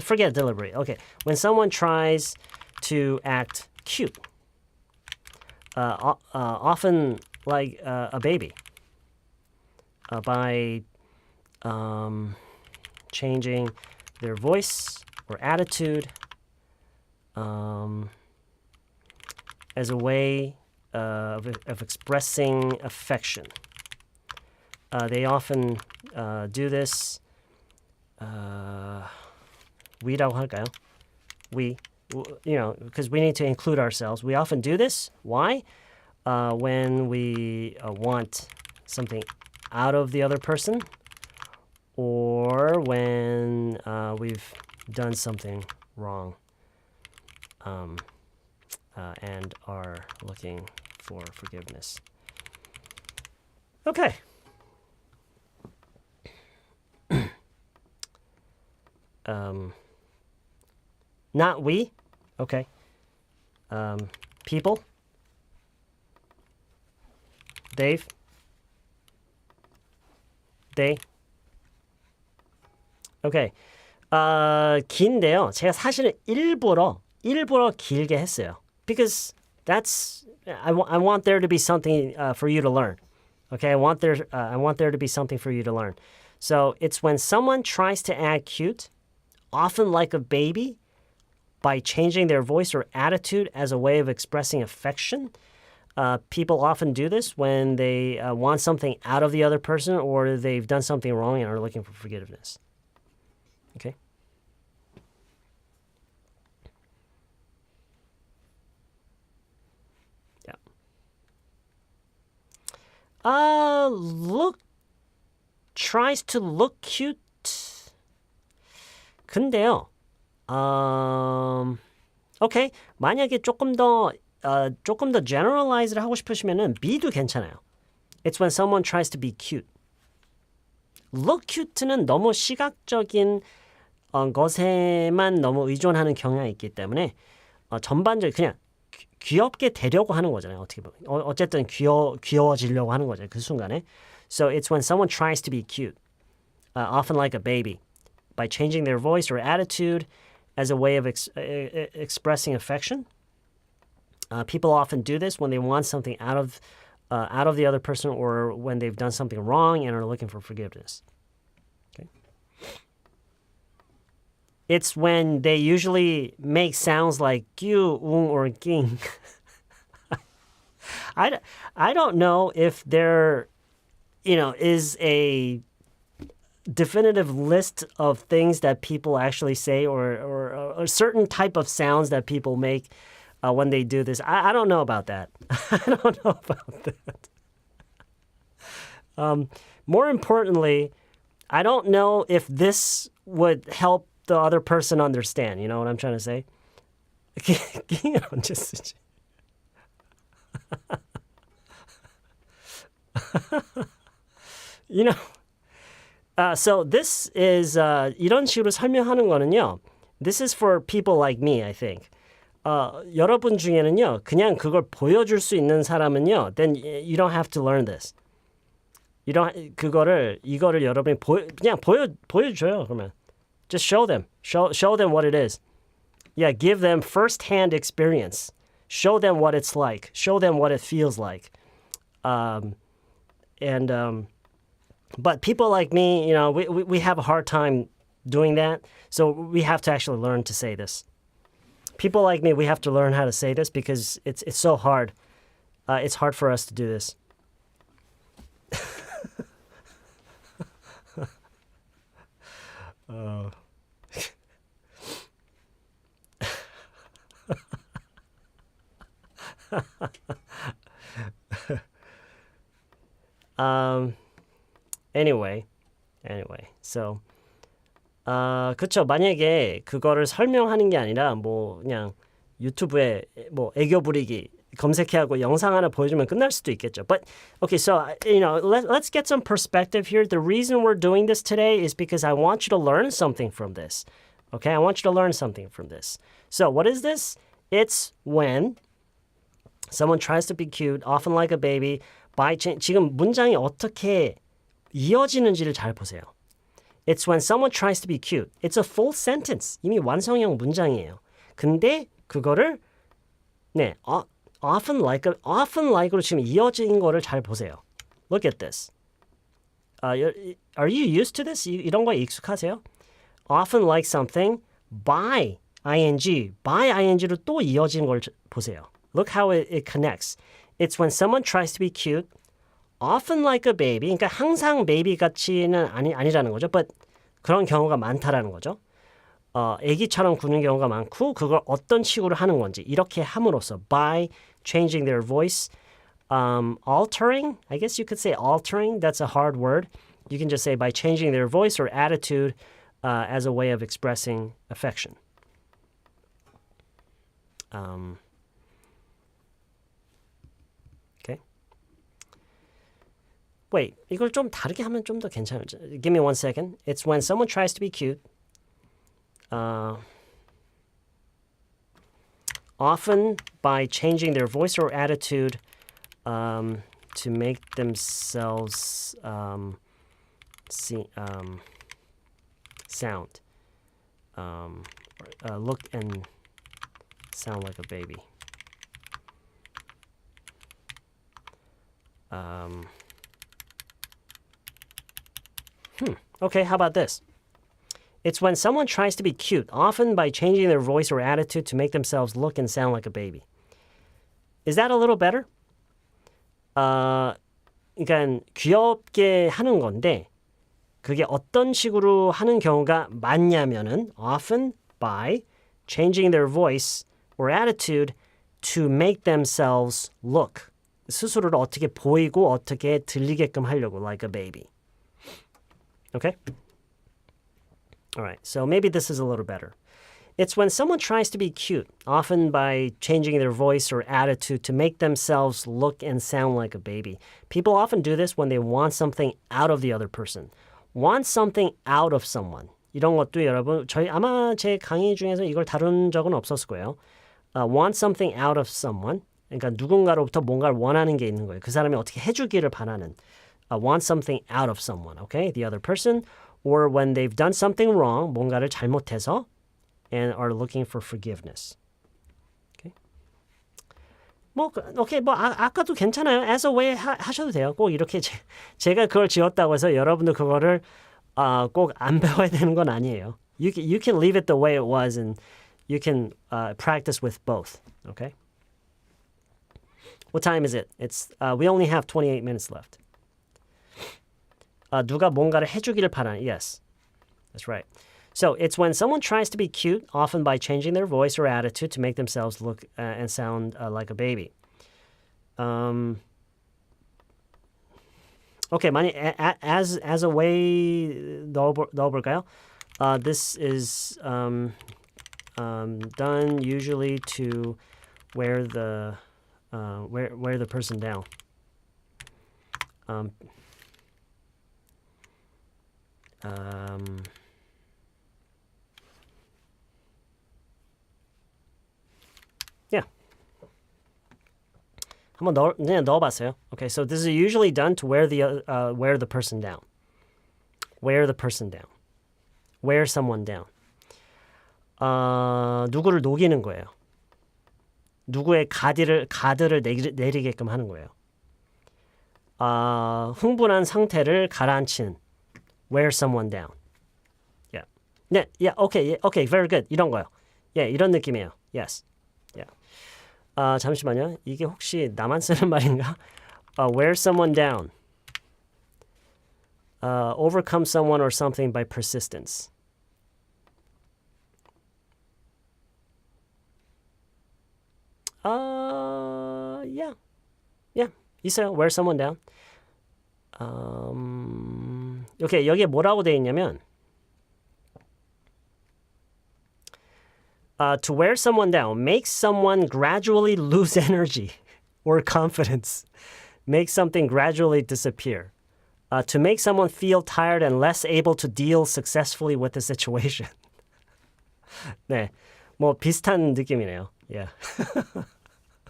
forget deliberate. Okay, when someone tries to act cute, often like a baby, by changing their voice or attitude as a way of expressing affection. They often do this. We라고 할까요? We, because we need to include ourselves. We often do this. Why? When we want something out of the other person, or when we've done something wrong and are looking for forgiveness. Okay. Not we. Okay. People. They. Okay. 긴데요. 제가 사실은 일부러 길게 했어요. Because I want there to be something for you to learn. Okay, I want there to be something for you to learn. So it's when someone tries to act cute, often like a baby, by changing their voice or attitude as a way of expressing affection. People often do this when they want something out of the other person or they've done something wrong and are looking for forgiveness. Okay? Yeah. Tries to look cute. 근데요. 오케이. 만약에 조금 더 generalize를 하고 싶으시면은 B도 괜찮아요. It's when someone tries to be cute. Look cute는 너무 시각적인 것에만 너무 의존하는 경향이 있기 때문에 전반적으로 그냥 귀엽게 되려고 하는 거잖아요. 어떻게 보면 어쨌든 귀여워지려고 하는 거죠. 그 순간에. So it's when someone tries to be cute, often like a baby, by changing their voice or attitude as a way of expressing affection. People often do this when they want something out of the other person or when they've done something wrong and are looking for forgiveness. Okay. It's when they usually make sounds like 뀨, 웅, or ging. I don't know if there, is a definitive list of things that people actually say or a certain type of sounds that people make when they do this. I don't know about that. I don't know about that. More importantly, I don't know if this would help the other person understand. You know what I'm trying to say? just so this is 이런 식으로 설명하는 거는요. This is for people like me, I think. 여러분 중에는요. 그냥 그걸 보여줄 수 있는 사람은요. Then you don't have to learn this. 이거를 여러분이 그냥 보여줘요. 그러면 just show them. Show them what it is. Yeah, give them first-hand experience. Show them what it's like. Show them what it feels like. But people like me, we have a hard time doing that. So we have to actually learn to say this. People like me, we have to learn how to say this because it's so hard. It's hard for us to do this. Anyway, so 그쵸. 만약에 그거를 설명하는 게 아니라 그냥 유튜브에 애교 부리기 검색해하고 영상 하나 보여주면 끝날 수도 있겠죠. But okay, so let's get some perspective here. The reason we're doing this today is because I want you to learn something from this. Okay, I want you to learn something from this. So what is this? It's when someone tries to be cute, often like a baby. 지금 문장이 어떻게 이어지는지를 잘 보세요. It's when someone tries to be cute. It's a full sentence. 이미 완성형 문장이에요. 근데 그거를 often like으로 지금 이어진 거를 잘 보세요. Look at this. Are you used to this? 이런 거에 익숙하세요? Often like something by ing로 또 이어진 걸 보세요. Look how it connects. It's when someone tries to be cute, often like a baby. 그러니까 항상 베이비 같이는 아니라는 거죠. But 그런 경우가 많다라는 거죠. 애기처럼 구는 경우가 많고 그걸 어떤 식으로 하는 건지 이렇게 함으로써 by changing their voice, altering. I guess you could say altering. That's a hard word. You can just say by changing their voice or attitude as a way of expressing affection. Okay. Wait, 이걸 좀 다르게 하면 좀 더 괜찮을지. Give me 1 second. It's when someone tries to be cute. Often by changing their voice or attitude to make themselves sound, look and sound like a baby. Okay, how about this? It's when someone tries to be cute, often by changing their voice or attitude to make themselves look and sound like a baby. Is that a little better? 그러니까 귀엽게 하는 건데 그게 어떤 식으로 하는 경우가 많냐면은 often by changing their voice or attitude to make themselves look. 스스로를 어떻게 보이고 어떻게 들리게끔 하려고 like a baby. Okay? All right, so maybe this is a little better. It's when someone tries to be cute, often by changing their voice or attitude to make themselves look and sound like a baby. People often do this when they want something out of the other person. Want something out of someone. 이런 것도 여러분, 아마 제 강의 중에서 이걸 다룬 적은 없었을 거예요. Want something out of someone. 그러니까 누군가로부터 뭔가를 원하는 게 있는 거예요. 그 사람이 어떻게 해주기를 바라는. Want something out of someone, okay? The other person. Or when they've done something wrong, 뭔가를 잘못해서 and are looking for forgiveness. Okay? 오케이, 아까도 괜찮아요. as a way 하셔도 돼요. 꼭 이렇게 제가 그걸 지었다고 해서 여러분도 그거를 꼭 안 배워야 되는 건 아니에요. You can leave it the way it was and you can practice with both. Okay? What time is it? We only have 28 minutes left. 누가 뭔가를 해주기를 바라는. Yes, that's right. So it's when someone tries to be cute, often by changing their voice or attitude to make themselves look and sound like a baby. Okay, 만약 as a way 넣어볼까요? This is done usually to wear the person down. Yeah. 한번 그냥 넣어봤어요. Okay, so this is usually done to wear the person down. Wear the person down. Wear someone down. 누구를 녹이는 거예요. 누구의 가드를 내리게끔 하는 거예요. 흥분한 상태를 가라앉히는. Wear someone down. Yeah. 네, yeah, okay, very good. 이런 거요. Yeah, 이런 느낌이에요. Yes. Yeah. 잠시만요. 이게 혹시 나만 쓰는 말인가? Wear someone down. Overcome someone or something by persistence. Yeah. 있어요. Wear someone down. 오케이, 여기에 뭐라고 돼 있냐면 to wear someone down, make someone gradually lose energy or confidence. Make something gradually disappear. To make someone feel tired and less able to deal successfully with the situation. 네, 뭐 비슷한 느낌이네요. Yeah.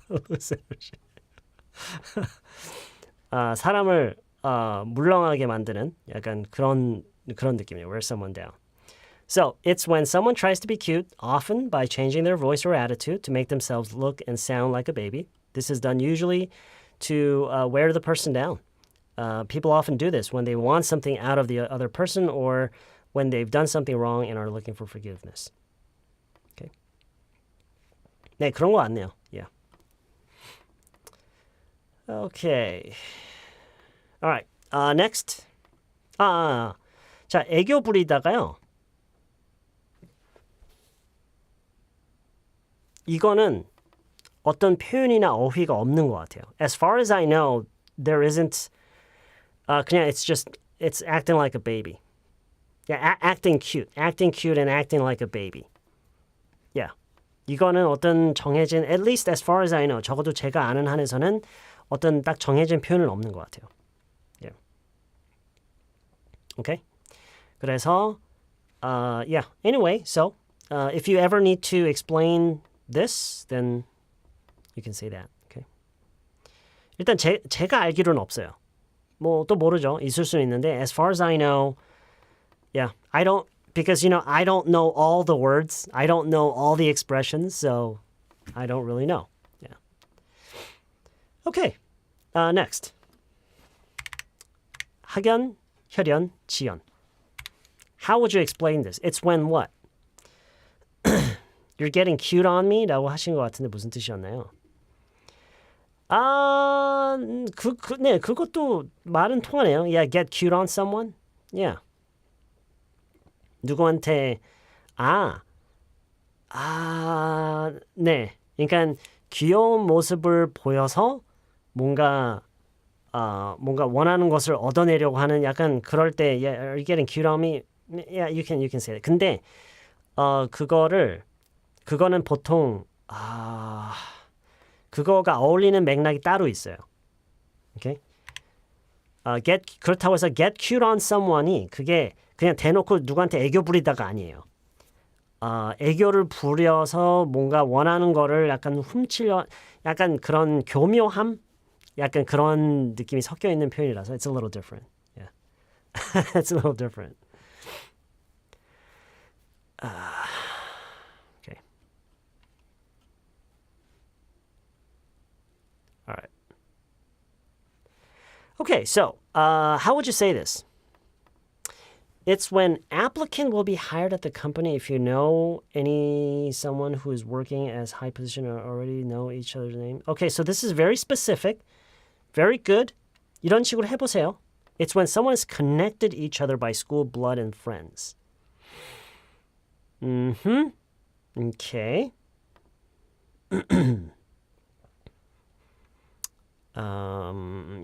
lose energy. 사람을 물렁하게 만드는 약간 그런 느낌이에요. Wear someone down. So, it's when someone tries to be cute, often by changing their voice or attitude to make themselves look and sound like a baby. This is done usually to wear the person down. People often do this when they want something out of the other person or when they've done something wrong and are looking for forgiveness. Okay. 네, 그런 거 같네요. Yeah. Okay. All right. Next. 자, 애교부리다가요. 이거는 어떤 표현이나 어휘가 없는 것 같아요. As far as I know, there isn't. 그냥 it's acting like a baby. Yeah, acting cute and acting like a baby. Yeah. 이거는 어떤 정해진, at least as far as I know, 적어도 제가 아는 한에서는 어떤 딱 정해진 표현은 없는 것 같아요. Yeah. Okay. 그래서, yeah. Anyway, so if you ever need to explain this, then you can say that. Okay. 일단 제가 알기로는 없어요. 뭐 또 모르죠. 있을 수는 있는데 as far as I know, yeah, I don't because I don't know all the words. I don't know all the expressions, so I don't really know. Yeah. Okay. Next. 학연, 혈연, 지연. How would you explain this? It's when what? You're getting cute on me? 라고 하신 것 같은데 무슨 뜻이었나요? 네, 그것도 말은 통하네요. Yeah, get cute on someone? Yeah. 누구한테, 네. 그러니까 귀여운 모습을 보여서 뭔가 원하는 것을 얻어내려고 하는 약간 그럴 때, yeah, are you getting cute on me? Yeah, you can say that. 근데, 그거는 보통, 그거가 어울리는 맥락이 따로 있어요. Okay? 그렇다고 해서 get cute on someone이 그게 그냥 대놓고 누구한테 애교 부리다가 아니에요. 애교를 부려서 뭔가 원하는 거를 약간 훔치려, 약간 그런 교묘함? 약간 그런 느낌이 섞여 있는 표현이라서 it's a little different. Yeah. It's a little different. Okay. All right. Okay, so how would you say this? It's when applicant will be hired at the company if you know someone who is working as high position or already know each other's name. Okay, so this is very specific. Very good. 이런 식으로 해보세요. It's when someone is connected each other by school, blood, and friends. Okay.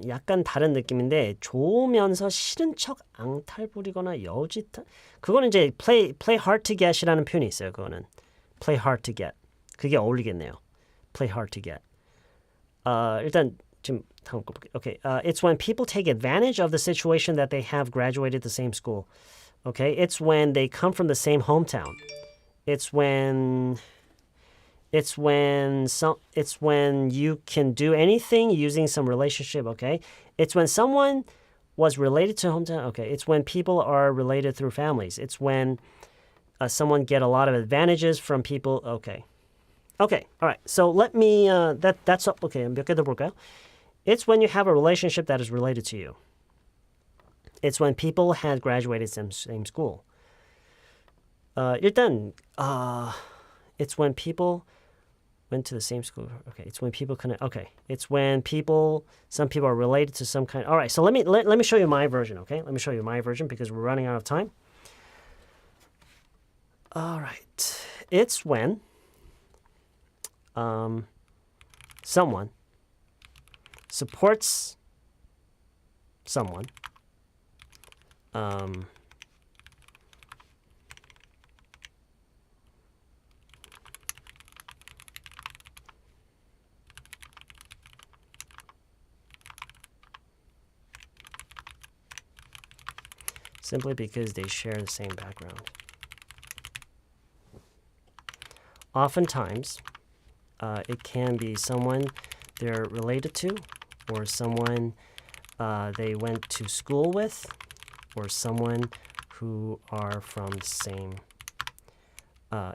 약간 다른 느낌인데 좋으면서 싫은 척 앙탈 부리거나 여짓 그거는 이제 play hard to get이라는 표현이 있어요. 그거는 play hard to get 그게 어울리겠네요. play hard to get. 일단 지금 다음 거 볼게요. Okay, it's when people take advantage of the situation that they have graduated the same school. Okay, it's when they come from the same hometown. It's when you can do anything using some relationship, okay? It's when someone was related to hometown, okay? It's when people are related through families. It's when someone get a lot of advantages from people, okay. Okay, all right. So let me, that's, okay, 몇 개 더 볼까요? It's when you have a relationship that is related to you. It's when people had graduated same school. 일단, it's when people went to the same school. Okay, it's when people connect. Okay, it's when some people are related to some kind. All right, so let me show you my version. Okay, let me show you my version because we're running out of time. All right, it's when someone supports someone. Simply because they share the same background. Oftentimes, it can be someone they're related to, or someone they went to school with, or someone who are from the same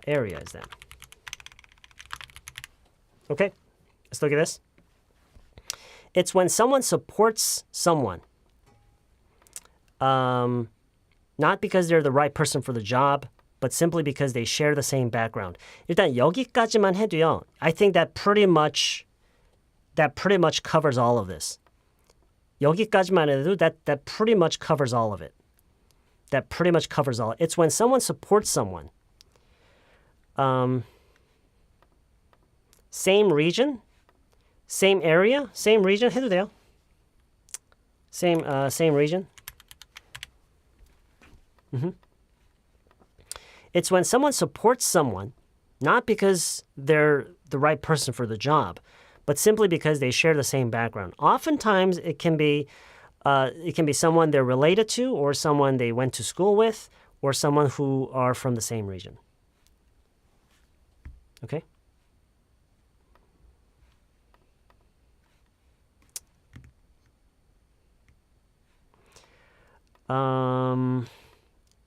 area as them. Okay, let's look at this. It's when someone supports someone. Not because they're the right person for the job, but simply because they share the same background. 일단 여기까지만 해도요. I think that pretty much covers all of this. 여기까지만 해도 that pretty much covers all of it. That pretty much covers all. It's when someone supports someone. Same region, same area, same region 해도 돼요. Same region. It's when someone supports someone, not because they're the right person for the job, but simply because they share the same background. Oftentimes, it can be someone they're related to, or someone they went to school with, or someone who are from the same region. Okay?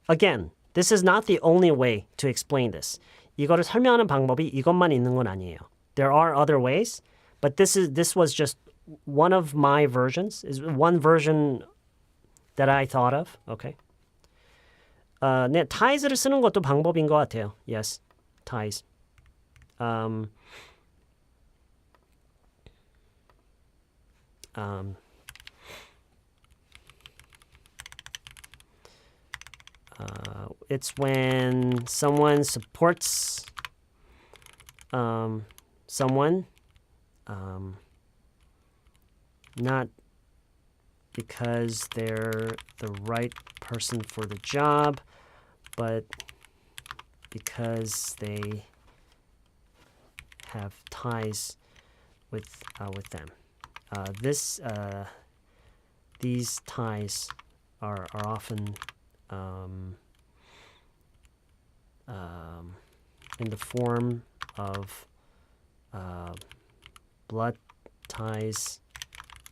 Again, this is not the only way to explain this. 이거를 설명하는 방법이 이것만 있는 건 아니에요. There are other ways, but this was just one of my versions. Is one version that I thought of. Okay. 네, ties를 쓰는 것도 방법인 것 같아요. Yes, ties. It's when someone supports someone, not because they're the right person for the job, but because they have ties with them. These ties are often in the form of blood ties,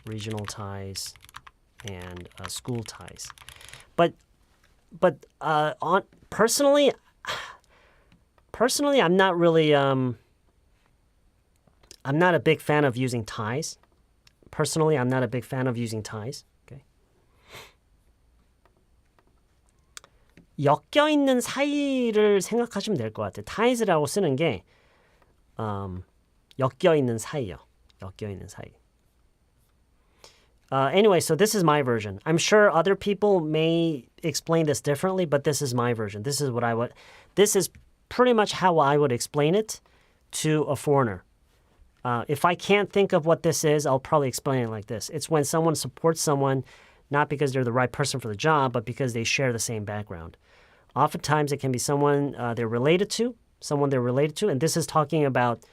regional ties, and school ties. But personally, I'm not really I'm not a big fan of using ties. Personally, I'm not a big fan of using ties. Okay. 엮여 있는 사이를 생각하시면 될 것 같아요. ties라고 쓰는 게 엮여 있는 사이요. 엮여 있는 사이. Anyway, so this is my version. I'm sure other people may explain this differently, but this is my version. This is pretty much how I would explain it to a foreigner. If I can't think of what this is, I'll probably explain it like this. It's when someone supports someone, not because they're the right person for the job, but because they share the same background. Oftentimes, it can be someone they're related to, and this is talking about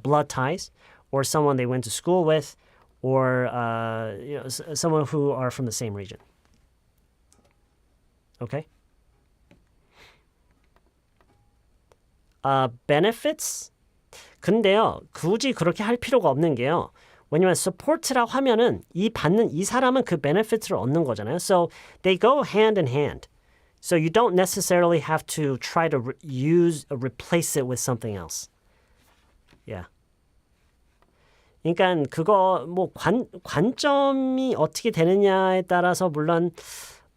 blood ties, or someone they went to school with, or someone who are from the same region. Okay? Benefits? 근데요, 굳이 그렇게 할 필요가 없는 게요. 왜냐면 support라고 하면은 이 사람은 그 benefits를 얻는 거잖아요. So they go hand in hand. So you don't necessarily have to try to replace it with something else. Yeah. 그러니까 그거 뭐 관점이 어떻게 되느냐에 따라서 물론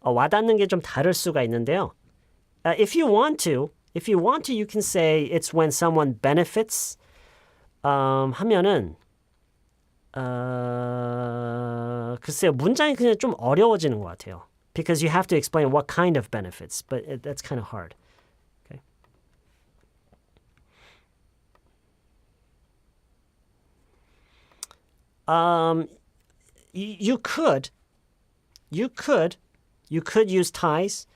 와닿는 게 좀 다를 수가 있는데요. If you want to, you can say it's when someone benefits. 하면은 글쎄요, 문장이 그냥 좀 어려워지는 것 같아요. Because you have to explain what kind of benefits, but that's kind of hard. Okay. You could use ties,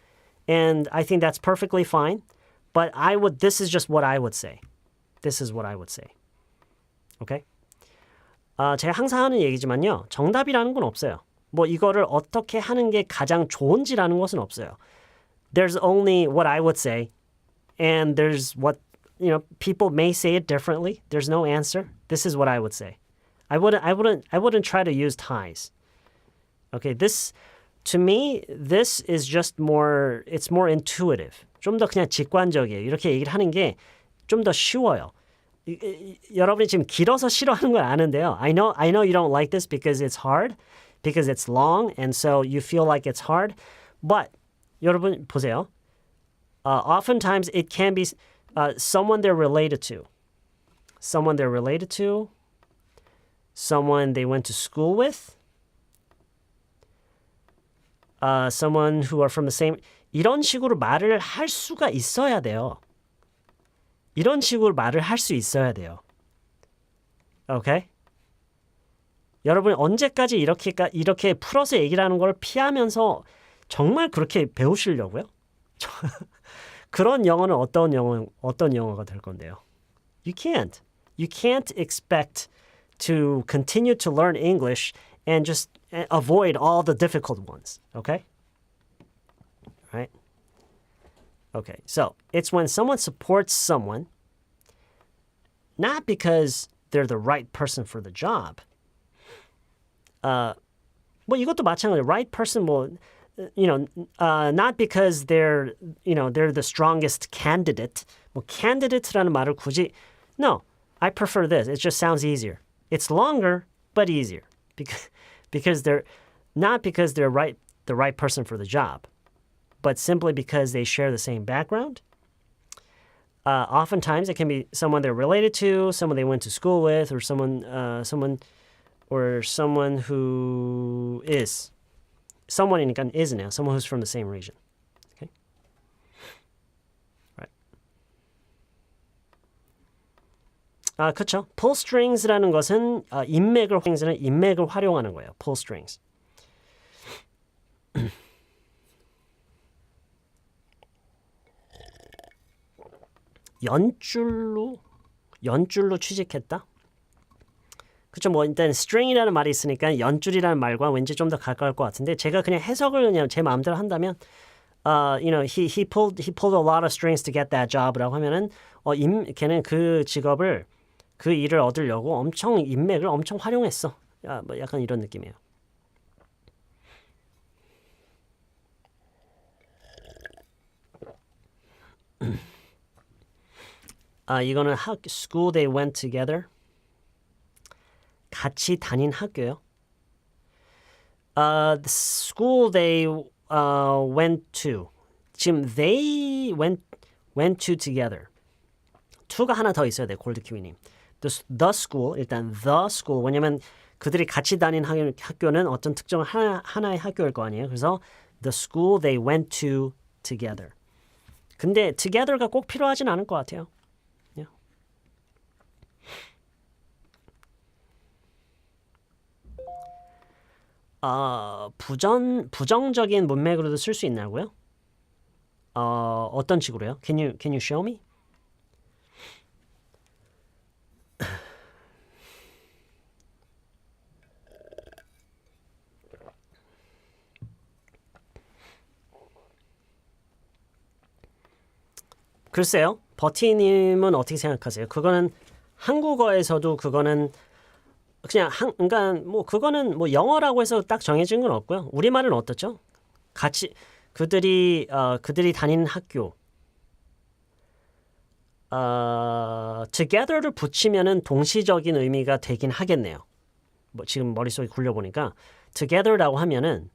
and I think that's perfectly fine. But this is just what I would say. This is what I would say. Okay? 제가 항상 하는 얘기지만요. 정답이라는 건 없어요. 뭐 이거를 어떻게 하는 게 가장 좋은지라는 것은 없어요. There's only what I would say, and there's what, people may say it differently. There's no answer. This is what I would say. I wouldn't try to use ties. Okay, to me, this is just it's more intuitive. 좀 더 그냥 직관적이에요. 이렇게 얘기를 하는 게 좀 더 쉬워요. 여러분이 지금 길어서 싫어하는 걸 아는데요. I know you don't like this because it's hard, because it's long, and so you feel like it's hard. But 여러분 보세요. Oftentimes it can be someone they're related to, someone they went to school with, someone who are from the same. 이런 식으로 말을 할 수가 있어야 돼요. 이런 식으로 말을 할 수 있어야 돼요. 오케이? 여러분이 언제까지 이렇게 풀어서 얘기를 하는 걸 피하면서 정말 그렇게 배우시려고요? 그런 영어는 어떤 영어가 될 건데요? You can't expect to continue to learn English and just avoid all the difficult ones. Okay? Right? Okay, so it's when someone supports someone, not because they're the right person for the job. 뭐 이것도 마찬가지예요. Right person, not because they're the strongest candidate. 뭐 candidate라는 말을 굳이, no, I prefer this. It just sounds easier. It's longer, but easier because they're not because they're the right person for the job, but simply because they share the same background. Oftentimes, it can be someone they're related to, someone they went to school with, or someone who is. someone이니까 is네요. Someone who's from the same region. Okay? Right. 그렇죠. Pull strings라는 것은 인맥을 활용하는 거예요. Pull strings. 연줄로 취직했다? 그쵸, 뭐 일단 string이라는 말이 있으니까 연줄이라는 말과 왠지 좀 더 가까울 것 같은데 제가 그냥 해석을 그냥 제 마음대로 한다면 he pulled a lot of strings to get that job라고 하면은 걔는 그 일을 얻으려고 인맥을 엄청 활용했어. 뭐 약간 이런 느낌이에요. 이거는 school they went together. 같이 다닌 학교요. The school they went to. 지금 they went to together. to가 하나 더 있어야 돼, 골드키위님. The school, 일단 the school. 왜냐면 그들이 같이 다닌 학교는 어떤 특정 하나의 학교일 거 아니에요. 그래서 the school they went to together. 근데 together가 꼭 필요하진 않을 것 같아요. Yeah. 부정적인 문맥으로도 쓸 수 있냐고요? 어떤 식으로요? Can you show me? 글쎄요. 버티님은 어떻게 생각하세요? 그거는 한국어에서도 그거는 그냥 그러니까 뭐 그거는 뭐 영어라고 해서 딱 정해진 건 없고요. 우리말은 어떻죠? 같이 그들이 다니는 학교 together를 붙이면은 동시적인 의미가 되긴 하겠네요. 뭐 지금 머릿속에 굴려보니까 together라고 하면은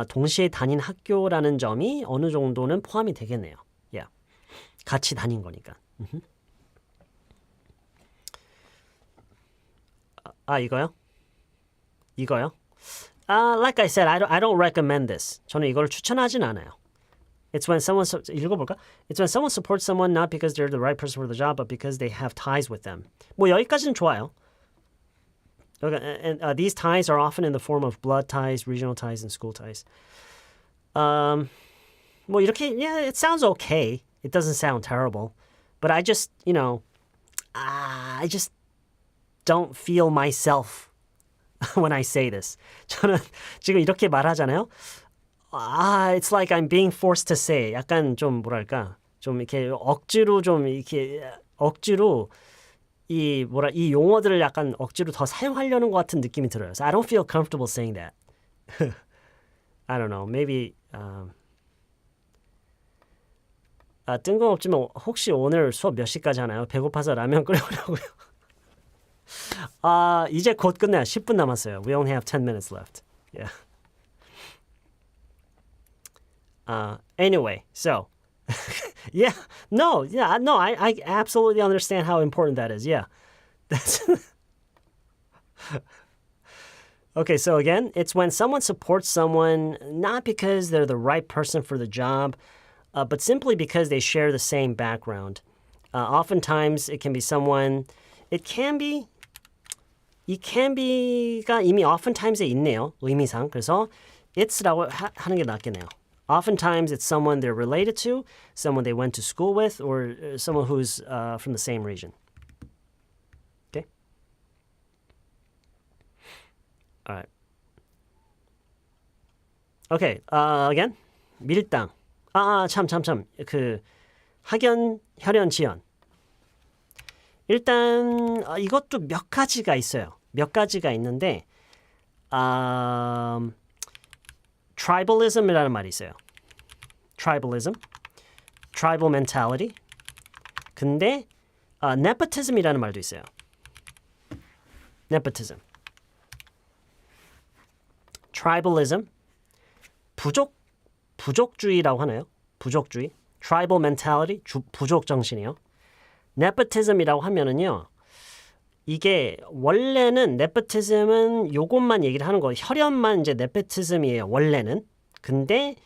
동시에 다닌 학교라는 점이 어느 정도는 포함이 되겠네요. Yeah. 같이 다닌 거니까. 이거요? Like I said, I don't recommend this. 저는 이걸 추천하진 않아요. It's when someone 읽어볼까? It's when someone supports someone not because they're the right person for the job, but because they have ties with them. 뭐 여기까지는 좋아요. And these ties are often in the form of blood ties, regional ties, and school ties. 뭐 이렇게 yeah, it sounds okay. It doesn't sound terrible, but I just I just don't feel myself when I say this. 저는 지금 이렇게 말하잖아요. It's like I'm being forced to say. 약간 좀 뭐랄까, 좀 이렇게 억지로 이 용어들을 약간 억지로 더 사용하려는 것 같은 느낌이 들어요. So I don't feel comfortable saying that. I don't know. Maybe 뜬금없지만 혹시 오늘 수업 몇 시까지 하나요? 배고파서 라면 끓여보려고요. 이제 곧 끝내요. 10분 남았어요. We only have 10 minutes left. Yeah. Anyway, so yeah, no, I absolutely understand how important that is. Yeah. That's Okay, so again, it's when someone supports someone not because they're the right person for the job, but simply because they share the same background. Oftentimes, it can be someone, it can be가 이미 oftentimes에 있네요. 의미상. 그래서 it's라고 하는 게 낫겠네요. Oftentimes, it's someone they're related to, someone they went to school with, or someone who's from the same region. Okay? All right. Okay, again. 밀당. 참. 그 학연, 혈연, 지연. 일단 이것도 몇 가지가 있어요. 몇 가지가 있는데 tribalism이라는 말이 있어요. tribalism, tribal mentality. 근데 nepotism이라는 말도 있어요. nepotism. tribalism, 부족주의라고 하나요? 부족주의. tribal mentality, 부족 정신이요. nepotism이라고 하면은요. 이게 원래는 nepotism은 요것만 얘기를 하는 거예요. 혈연만 이제 nepotism이에요. 원래는. 근데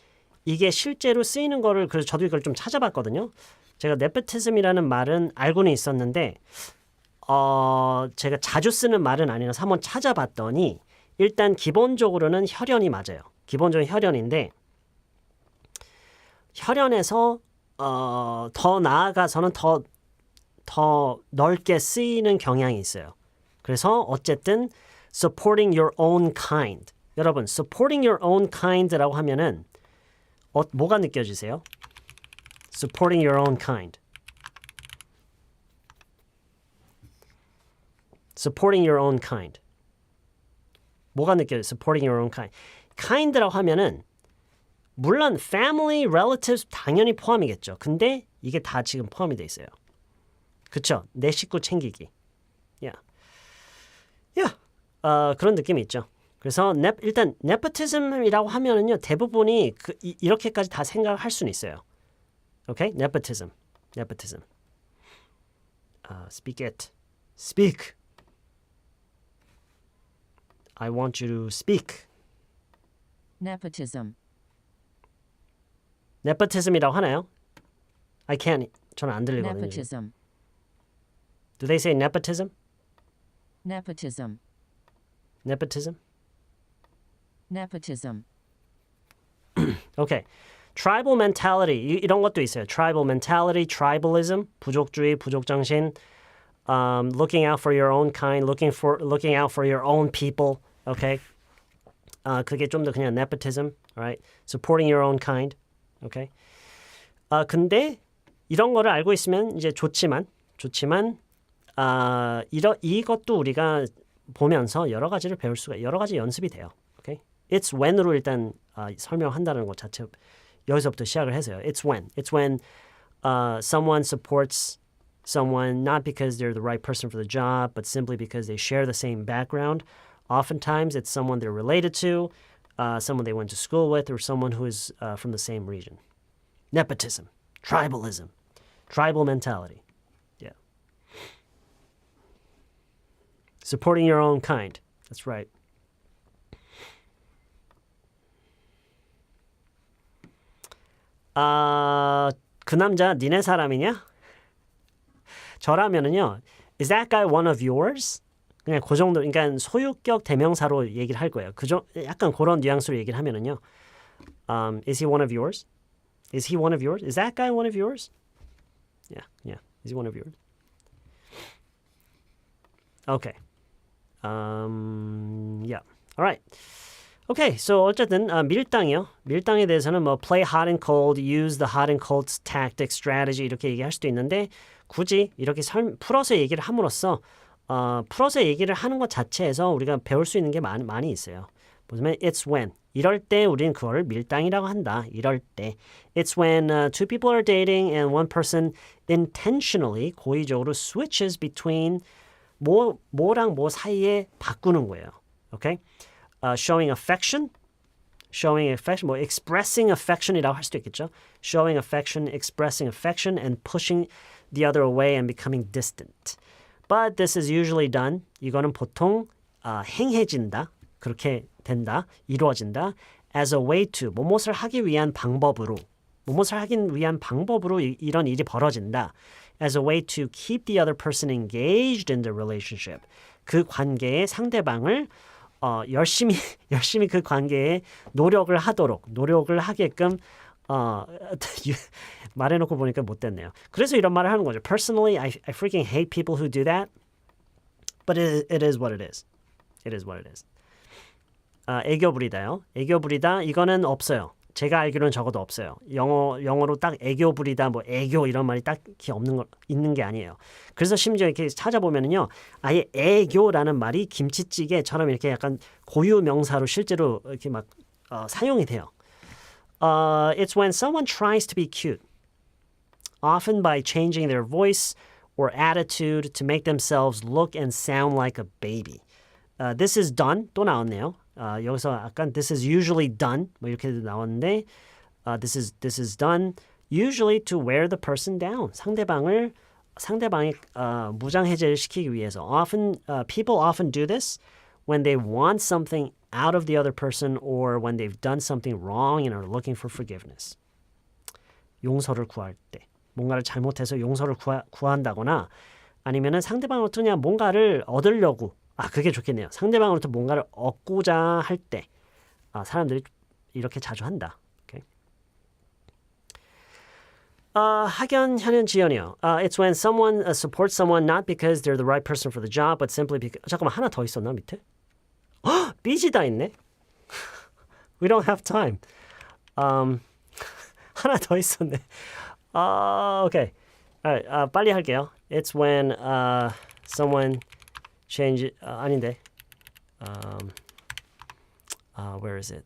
이게 실제로 쓰이는 거를 그래서 저도 이걸 좀 찾아봤거든요. 제가 nepotism이라는 말은 알고는 있었는데 제가 자주 쓰는 말은 아니라서 한번 찾아봤더니 일단 기본적으로는 혈연이 맞아요. 기본적인 혈연인데 혈연에서 더 나아가서는 더 넓게 쓰이는 경향이 있어요. 그래서 어쨌든 supporting your own kind. 여러분, supporting your own kind라고 하면은 뭐가 느껴지세요? supporting your own kind. supporting your own kind. 뭐가 느껴져요? supporting your own kind. kind라고 하면은 물론 family, relatives 당연히 포함이겠죠. 근데 이게 다 지금 포함이 돼 있어요. 그쵸? 내 식구 챙기기. 그런 느낌이 있죠. 그래서 일단 nepotism이라고 하면은요 대부분이 이렇게까지 다 생각할 수는 있어요. Okay? Nepotism. Speak it. Speak. I want you to speak. Nepotism. nepotism이라고 하나요? I can't. 저는 안 들리거든요. Nepotism. Do they say nepotism? Nepotism. nepotism? Nepotism. Okay. Tribal mentality 이런 것도 있어요. Tribal mentality, tribalism, 부족주의, 부족정신, looking out for your own kind, looking out for your own people. Okay. 그게 좀 더 그냥 nepotism, right? Supporting your own kind. Okay. 근데 이런 거를 알고 있으면 이제 좋지만 이것도 우리가 보면서 여러 가지를 배울 수가 여러 가지 연습이 돼요. Okay? It's when으로 일단 설명한다는 것 자체 여기서부터 시작을 해서요. It's when someone supports someone not because they're the right person for the job, but simply because they share the same background. Oftentimes, it's someone they're related to, someone they went to school with, or someone who is from the same region. Nepotism, tribalism, tribal mentality. Yeah. Supporting your own kind. That's right. 그 남자 니네 사람이냐? 저라면은요. Is that guy one of yours? 그냥 그 정도, 그러니까 소유격 대명사로 얘기를 할 거예요. 약간 그런 뉘앙스로 얘기를 하면은요. Is he one of yours? Is he one of yours? Is that guy one of yours? Yeah. Is he one of yours? Okay. Yeah. All right. Okay, so 어쨌든 밀당이요. 밀당에 대해서는 뭐 play hot and cold, use the hot and cold tactic, strategy 이렇게 얘기할 수도 있는데 굳이 이렇게 풀어서 얘기를 함으로써 풀어서 얘기를 하는 것 자체에서 우리가 배울 수 있는 게 많이 있어요. 보시면 it's when 이럴 때 우리는 그거를 밀당이라고 한다. 이럴 때 it's when two people are dating and one person intentionally 고의적으로 switches between 뭐랑 뭐 사이에 바꾸는 거예요. Okay? Showing affection, 뭐 expressing affection이라고 할 수도 있겠죠. Showing affection, expressing affection, and pushing the other away and becoming distant. But this is usually done. 이거는 보통 행해진다, 그렇게 된다, 이루어진다. As a way to, 무엇을 하기 위한 방법으로 이런 일이 벌어진다. As a way to keep the other person engaged in the relationship. 그 관계의 상대방을 열심히 그 관계에 노력을 하게끔 말해놓고 보니까 못됐네요. 그래서 이런 말을 하는 거죠. Personally, I freaking hate people who do that. But it is what it is. It is what it is. 애교부리다요. 애교부리다 이거는 없어요. 제가 알기로는 적어도 없어요. 영어로 딱 애교부리다, 뭐 애교 이런 말이 딱히 있는 게 아니에요. 그래서 심지어 이렇게 찾아보면은요, 아예 애교라는 말이 김치찌개처럼 이렇게 약간 고유 명사로 실제로 이렇게 막 사용이 돼요. It's when someone tries to be cute, often by changing their voice or attitude to make themselves look and sound like a baby. This is done. 또 나왔네요. 여기서 약간 this is usually done 뭐 이렇게 나왔는데 this is done usually to wear the person down. 상대방의 무장해제를 시키기 위해서. People often do this when they want something out of the other person or when they've done something wrong and are looking for forgiveness. 용서를 구할 때. 뭔가를 잘못해서 용서를 구한다거나 아니면은 상대방으로부터 그냥 뭔가를 얻으려고 그게 좋겠네요. 상대방으로부터 뭔가를 얻고자 할 때 사람들이 이렇게 자주 한다. Okay. 학연, 현연, 지연이요. It's when someone supports someone not because they're the right person for the job, but simply because... 잠깐만, 하나 더 있었나, 밑에? 삐지다 있네? We don't have time. 하나 더 있었네. Okay. Alright, 빨리 할게요. It's when someone... change 아닌데. Where is it?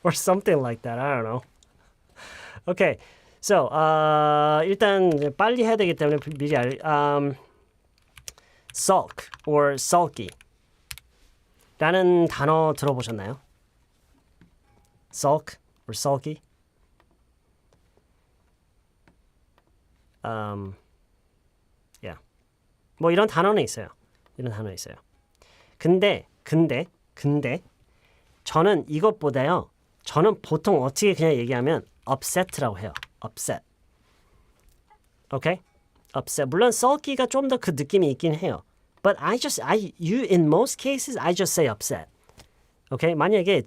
or something like that. I don't know. Okay. So, 일단 빨리 해야 되기 때문에 미리 sulk or sulky 라는 단어 들어보셨나요? sulk or sulky? Yeah. 뭐 이런 단어는 있어요. 이런 단어 있어요. 근데 저는 이것보다요. 저는 보통 어떻게 그냥 얘기하면 upset라고 해요. upset. Okay? upset. 물론 sulky가 좀 더 그 느낌이 있긴 해요. But in most cases, I just say upset. Okay? 만약에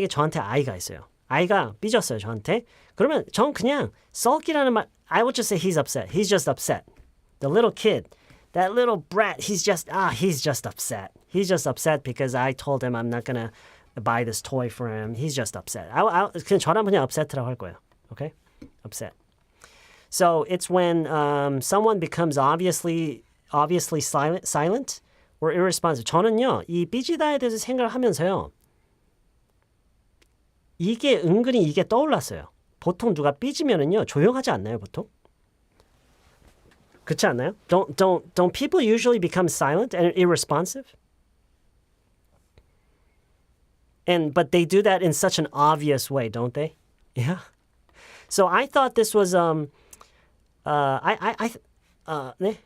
저한테 아이가 있어요. 아이가 삐졌어요, 저한테. 그러면 전 그냥 sulky라는 말, I would just say he's upset. He's just upset. The little kid, that little brat, he's just upset. He's just upset because I told him I'm not gonna buy this toy for him. He's just upset. 그냥 저랑 그냥 upset라고 할 거예요. Okay? Upset. So it's when someone becomes obviously silent or irresponsive. 저는요, 이 삐지다에 대해서 생각을 하면서요. 은근히 이게 떠올랐어요. 보통 누가 삐지면은요, 조용하지 않나요, 보통? 그렇지 않나요? Don't people usually become silent and irresponsive? But they do that in such an obvious way, don't they? Yeah. So I thought this was 네.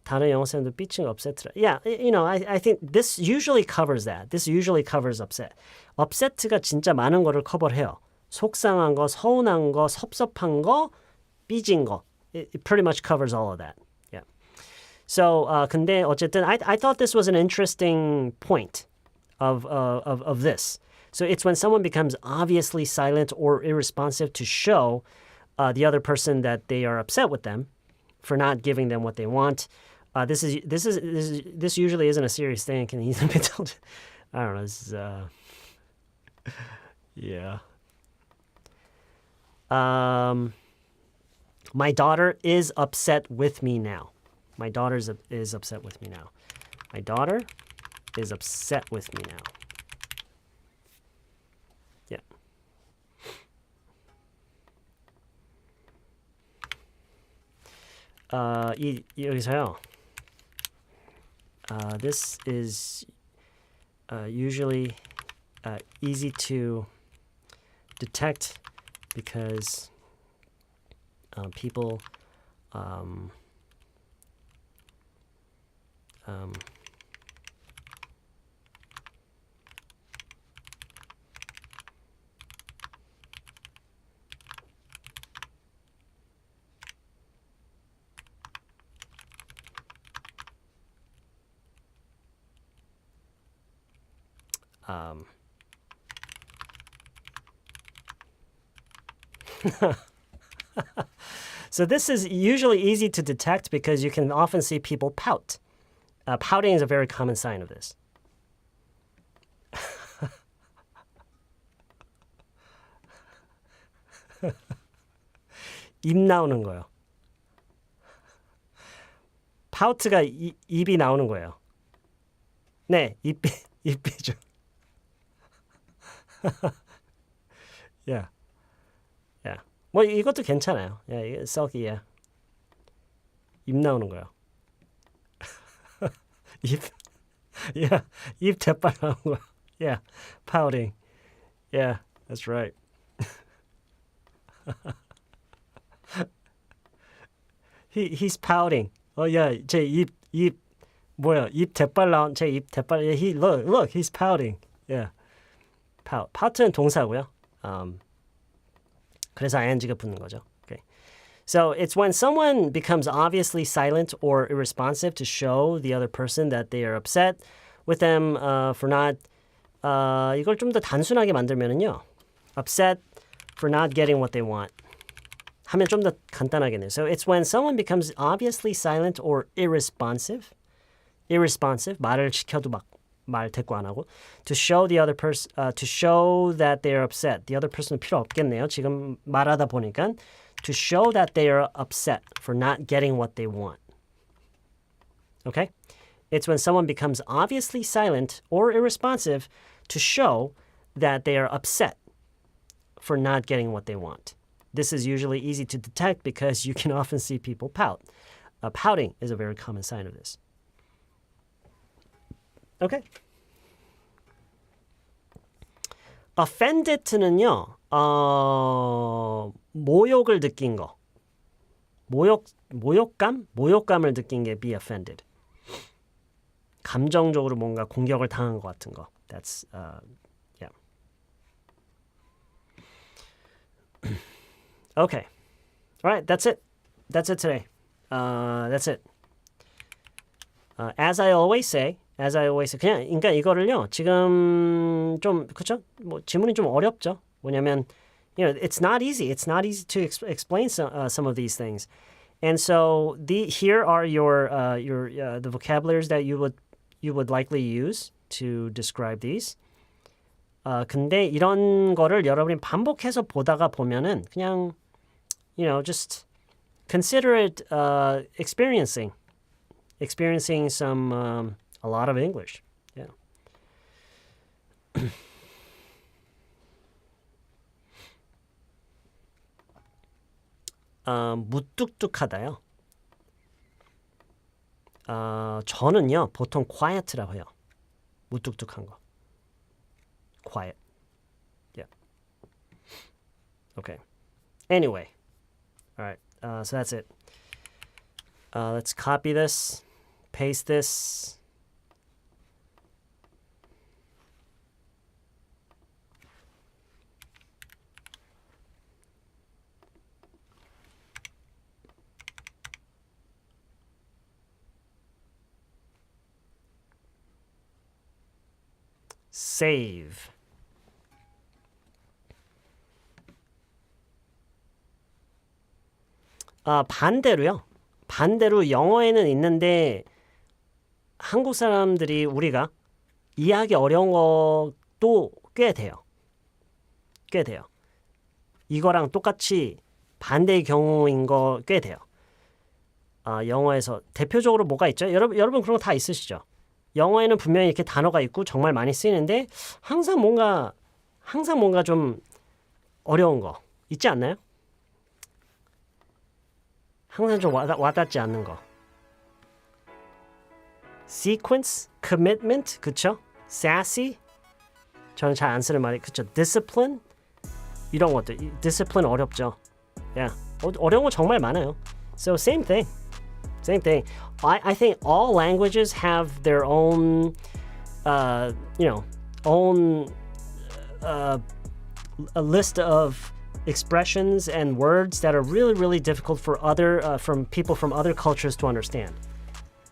다른 영어 쌤도 삐칭 upset라. Yeah, I think this usually covers that. This usually covers upset. upset가 진짜 많은 거를 커버해요. 속상한 거, 서운한 거, 섭섭한 거, 삐진 거. It pretty much covers all of that. Yeah. So 근데 어쨌든 I thought this was an interesting point of this. So it's when someone becomes obviously silent or irresponsive to show the other person that they are upset with them for not giving them what they want. This usually isn't a serious thing. Can easily be told. I don't know. This is yeah. My daughter is upset with me now. My daughter is upset with me now. My daughter is upset with me now. Yeah. 여기서요. This is usually easy to detect because people So this is usually easy to detect because you can often see people pout. Pouting is a very common sign of this. 입 나오는 거요. 파우트가 입이 나오는 거예요. 네, 입이죠. Yeah. Yeah. 뭐 이것도 괜찮아요. Yeah, sulky, yeah. 입 나오는 거요. Yeah, 입 대빨 나오는 거. Yeah, pouting. Yeah, that's right. He's pouting. Yeah, 제 입 뭐야? 입 대빨 나온 제 입 대빨. Yeah, look, he's pouting. Yeah. pout는 동사고요. 그래서 ing가 붙는 거죠. Okay. So it's when someone becomes obviously silent or irresponsive to show the other person that they are upset with them for not 이걸 좀 더 단순하게 만들면은요. upset for not getting what they want. 하면 좀 더 간단하겠네요. So it's when someone becomes obviously silent or irresponsive. 말을 시켜도 말 대꾸 안 하고 to show the other person to show that they are upset. The other person은 필요 없겠네요. 지금 말하다 보니까 to show that they are upset for not getting what they want. Okay? It's when someone becomes obviously silent or irresponsive to show that they are upset for not getting what they want. This is usually easy to detect because you can often see people pout. Pouting is a very common sign of this. Okay. Offended는요, 모욕을 느낀 거. 모욕감을 느낀 게 be offended. 감정적으로 뭔가 공격을 당한 것 같은 거. That's, yeah. Okay. All right, that's it. That's it today. That's it. As I always say, 그냥 그러니까 이거를요. 지금 좀 그렇죠? 뭐 지문이 좀 어렵죠. 왜냐면 it's not easy. It's not easy to explain some of these things. And so here are your the vocabularies that you would likely use to describe these. 근데 이런 거를 여러분이 반복해서 보다가 보면은 그냥 just consider it experiencing some a lot of English. Yeah. 무뚝뚝하다요. 저는요 보통 quiet라고 해요. 무뚝뚝한 거. Quiet. Yeah. Okay. Anyway. All right. So that's it. Let's copy this, paste this. Save. 반대로요. 반대로 영어에는 있는데 한국 사람들이 우리가 이해하기 어려운 것도 꽤 돼요. 꽤 돼요. 이거랑 똑같이 반대의 경우인 거 꽤 돼요. 영어에서 대표적으로 뭐가 있죠? 여러분 그런 거 다 있으시죠? 영어에는 분명히 이렇게 단어가 있고 정말 많이 쓰이는데 항상 뭔가 좀 어려운 거 있지 않나요? 항상 좀 와닿지 않는 거. Sequence, commitment, 그쵸? Sassy, 저는 잘 안 쓰는 말이 그쵸? Discipline, 이런 것들. Discipline 어렵죠. Yeah, 어려운 거 정말 많아요. So same thing. I think all languages have their own, a list of expressions and words that are really, really difficult for from people from other cultures to understand.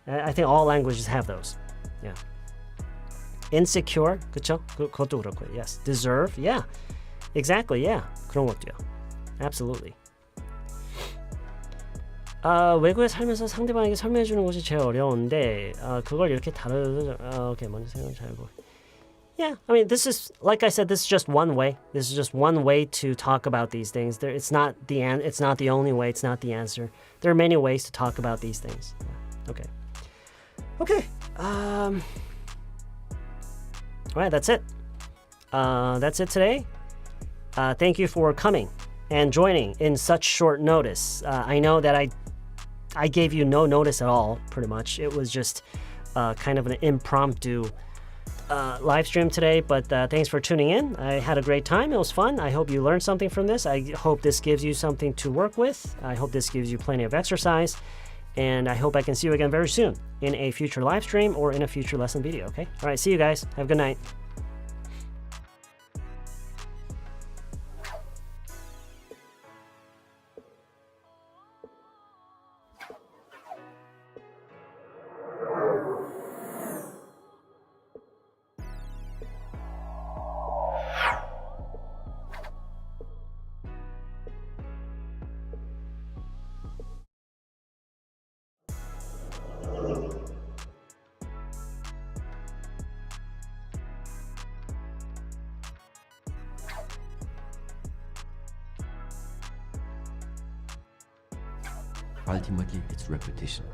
I think all languages have those. Yeah. Insecure, 그쵸? 그것도 그렇고요. Yes. Deserve, yeah. Exactly, yeah. 그런 것도요. Absolutely. 외국에 살면서 상대방에게 설명해 주는 것이 제일 어려운데 그걸 이렇게 오케이, 먼저 생각 잘 해보. Yeah, I mean, this is, like I said, this is just one way. This is just one way to talk about these things. It's not the only way. It's not the answer. There are many ways to talk about these things. Yeah. Okay. All right, that's it. That's it today. Thank you for coming and joining in such short notice. I know that I gave you no notice at all, pretty much. It was just kind of an impromptu live stream today, but thanks for tuning in. I had a great time. It was fun. I hope you learned something from this. I hope this gives you something to work with. I hope this gives you plenty of exercise. And I hope I can see you again very soon in a future live stream or in a future lesson video, okay? All right, see you guys. Have a good night. Ultimately, it's repetition.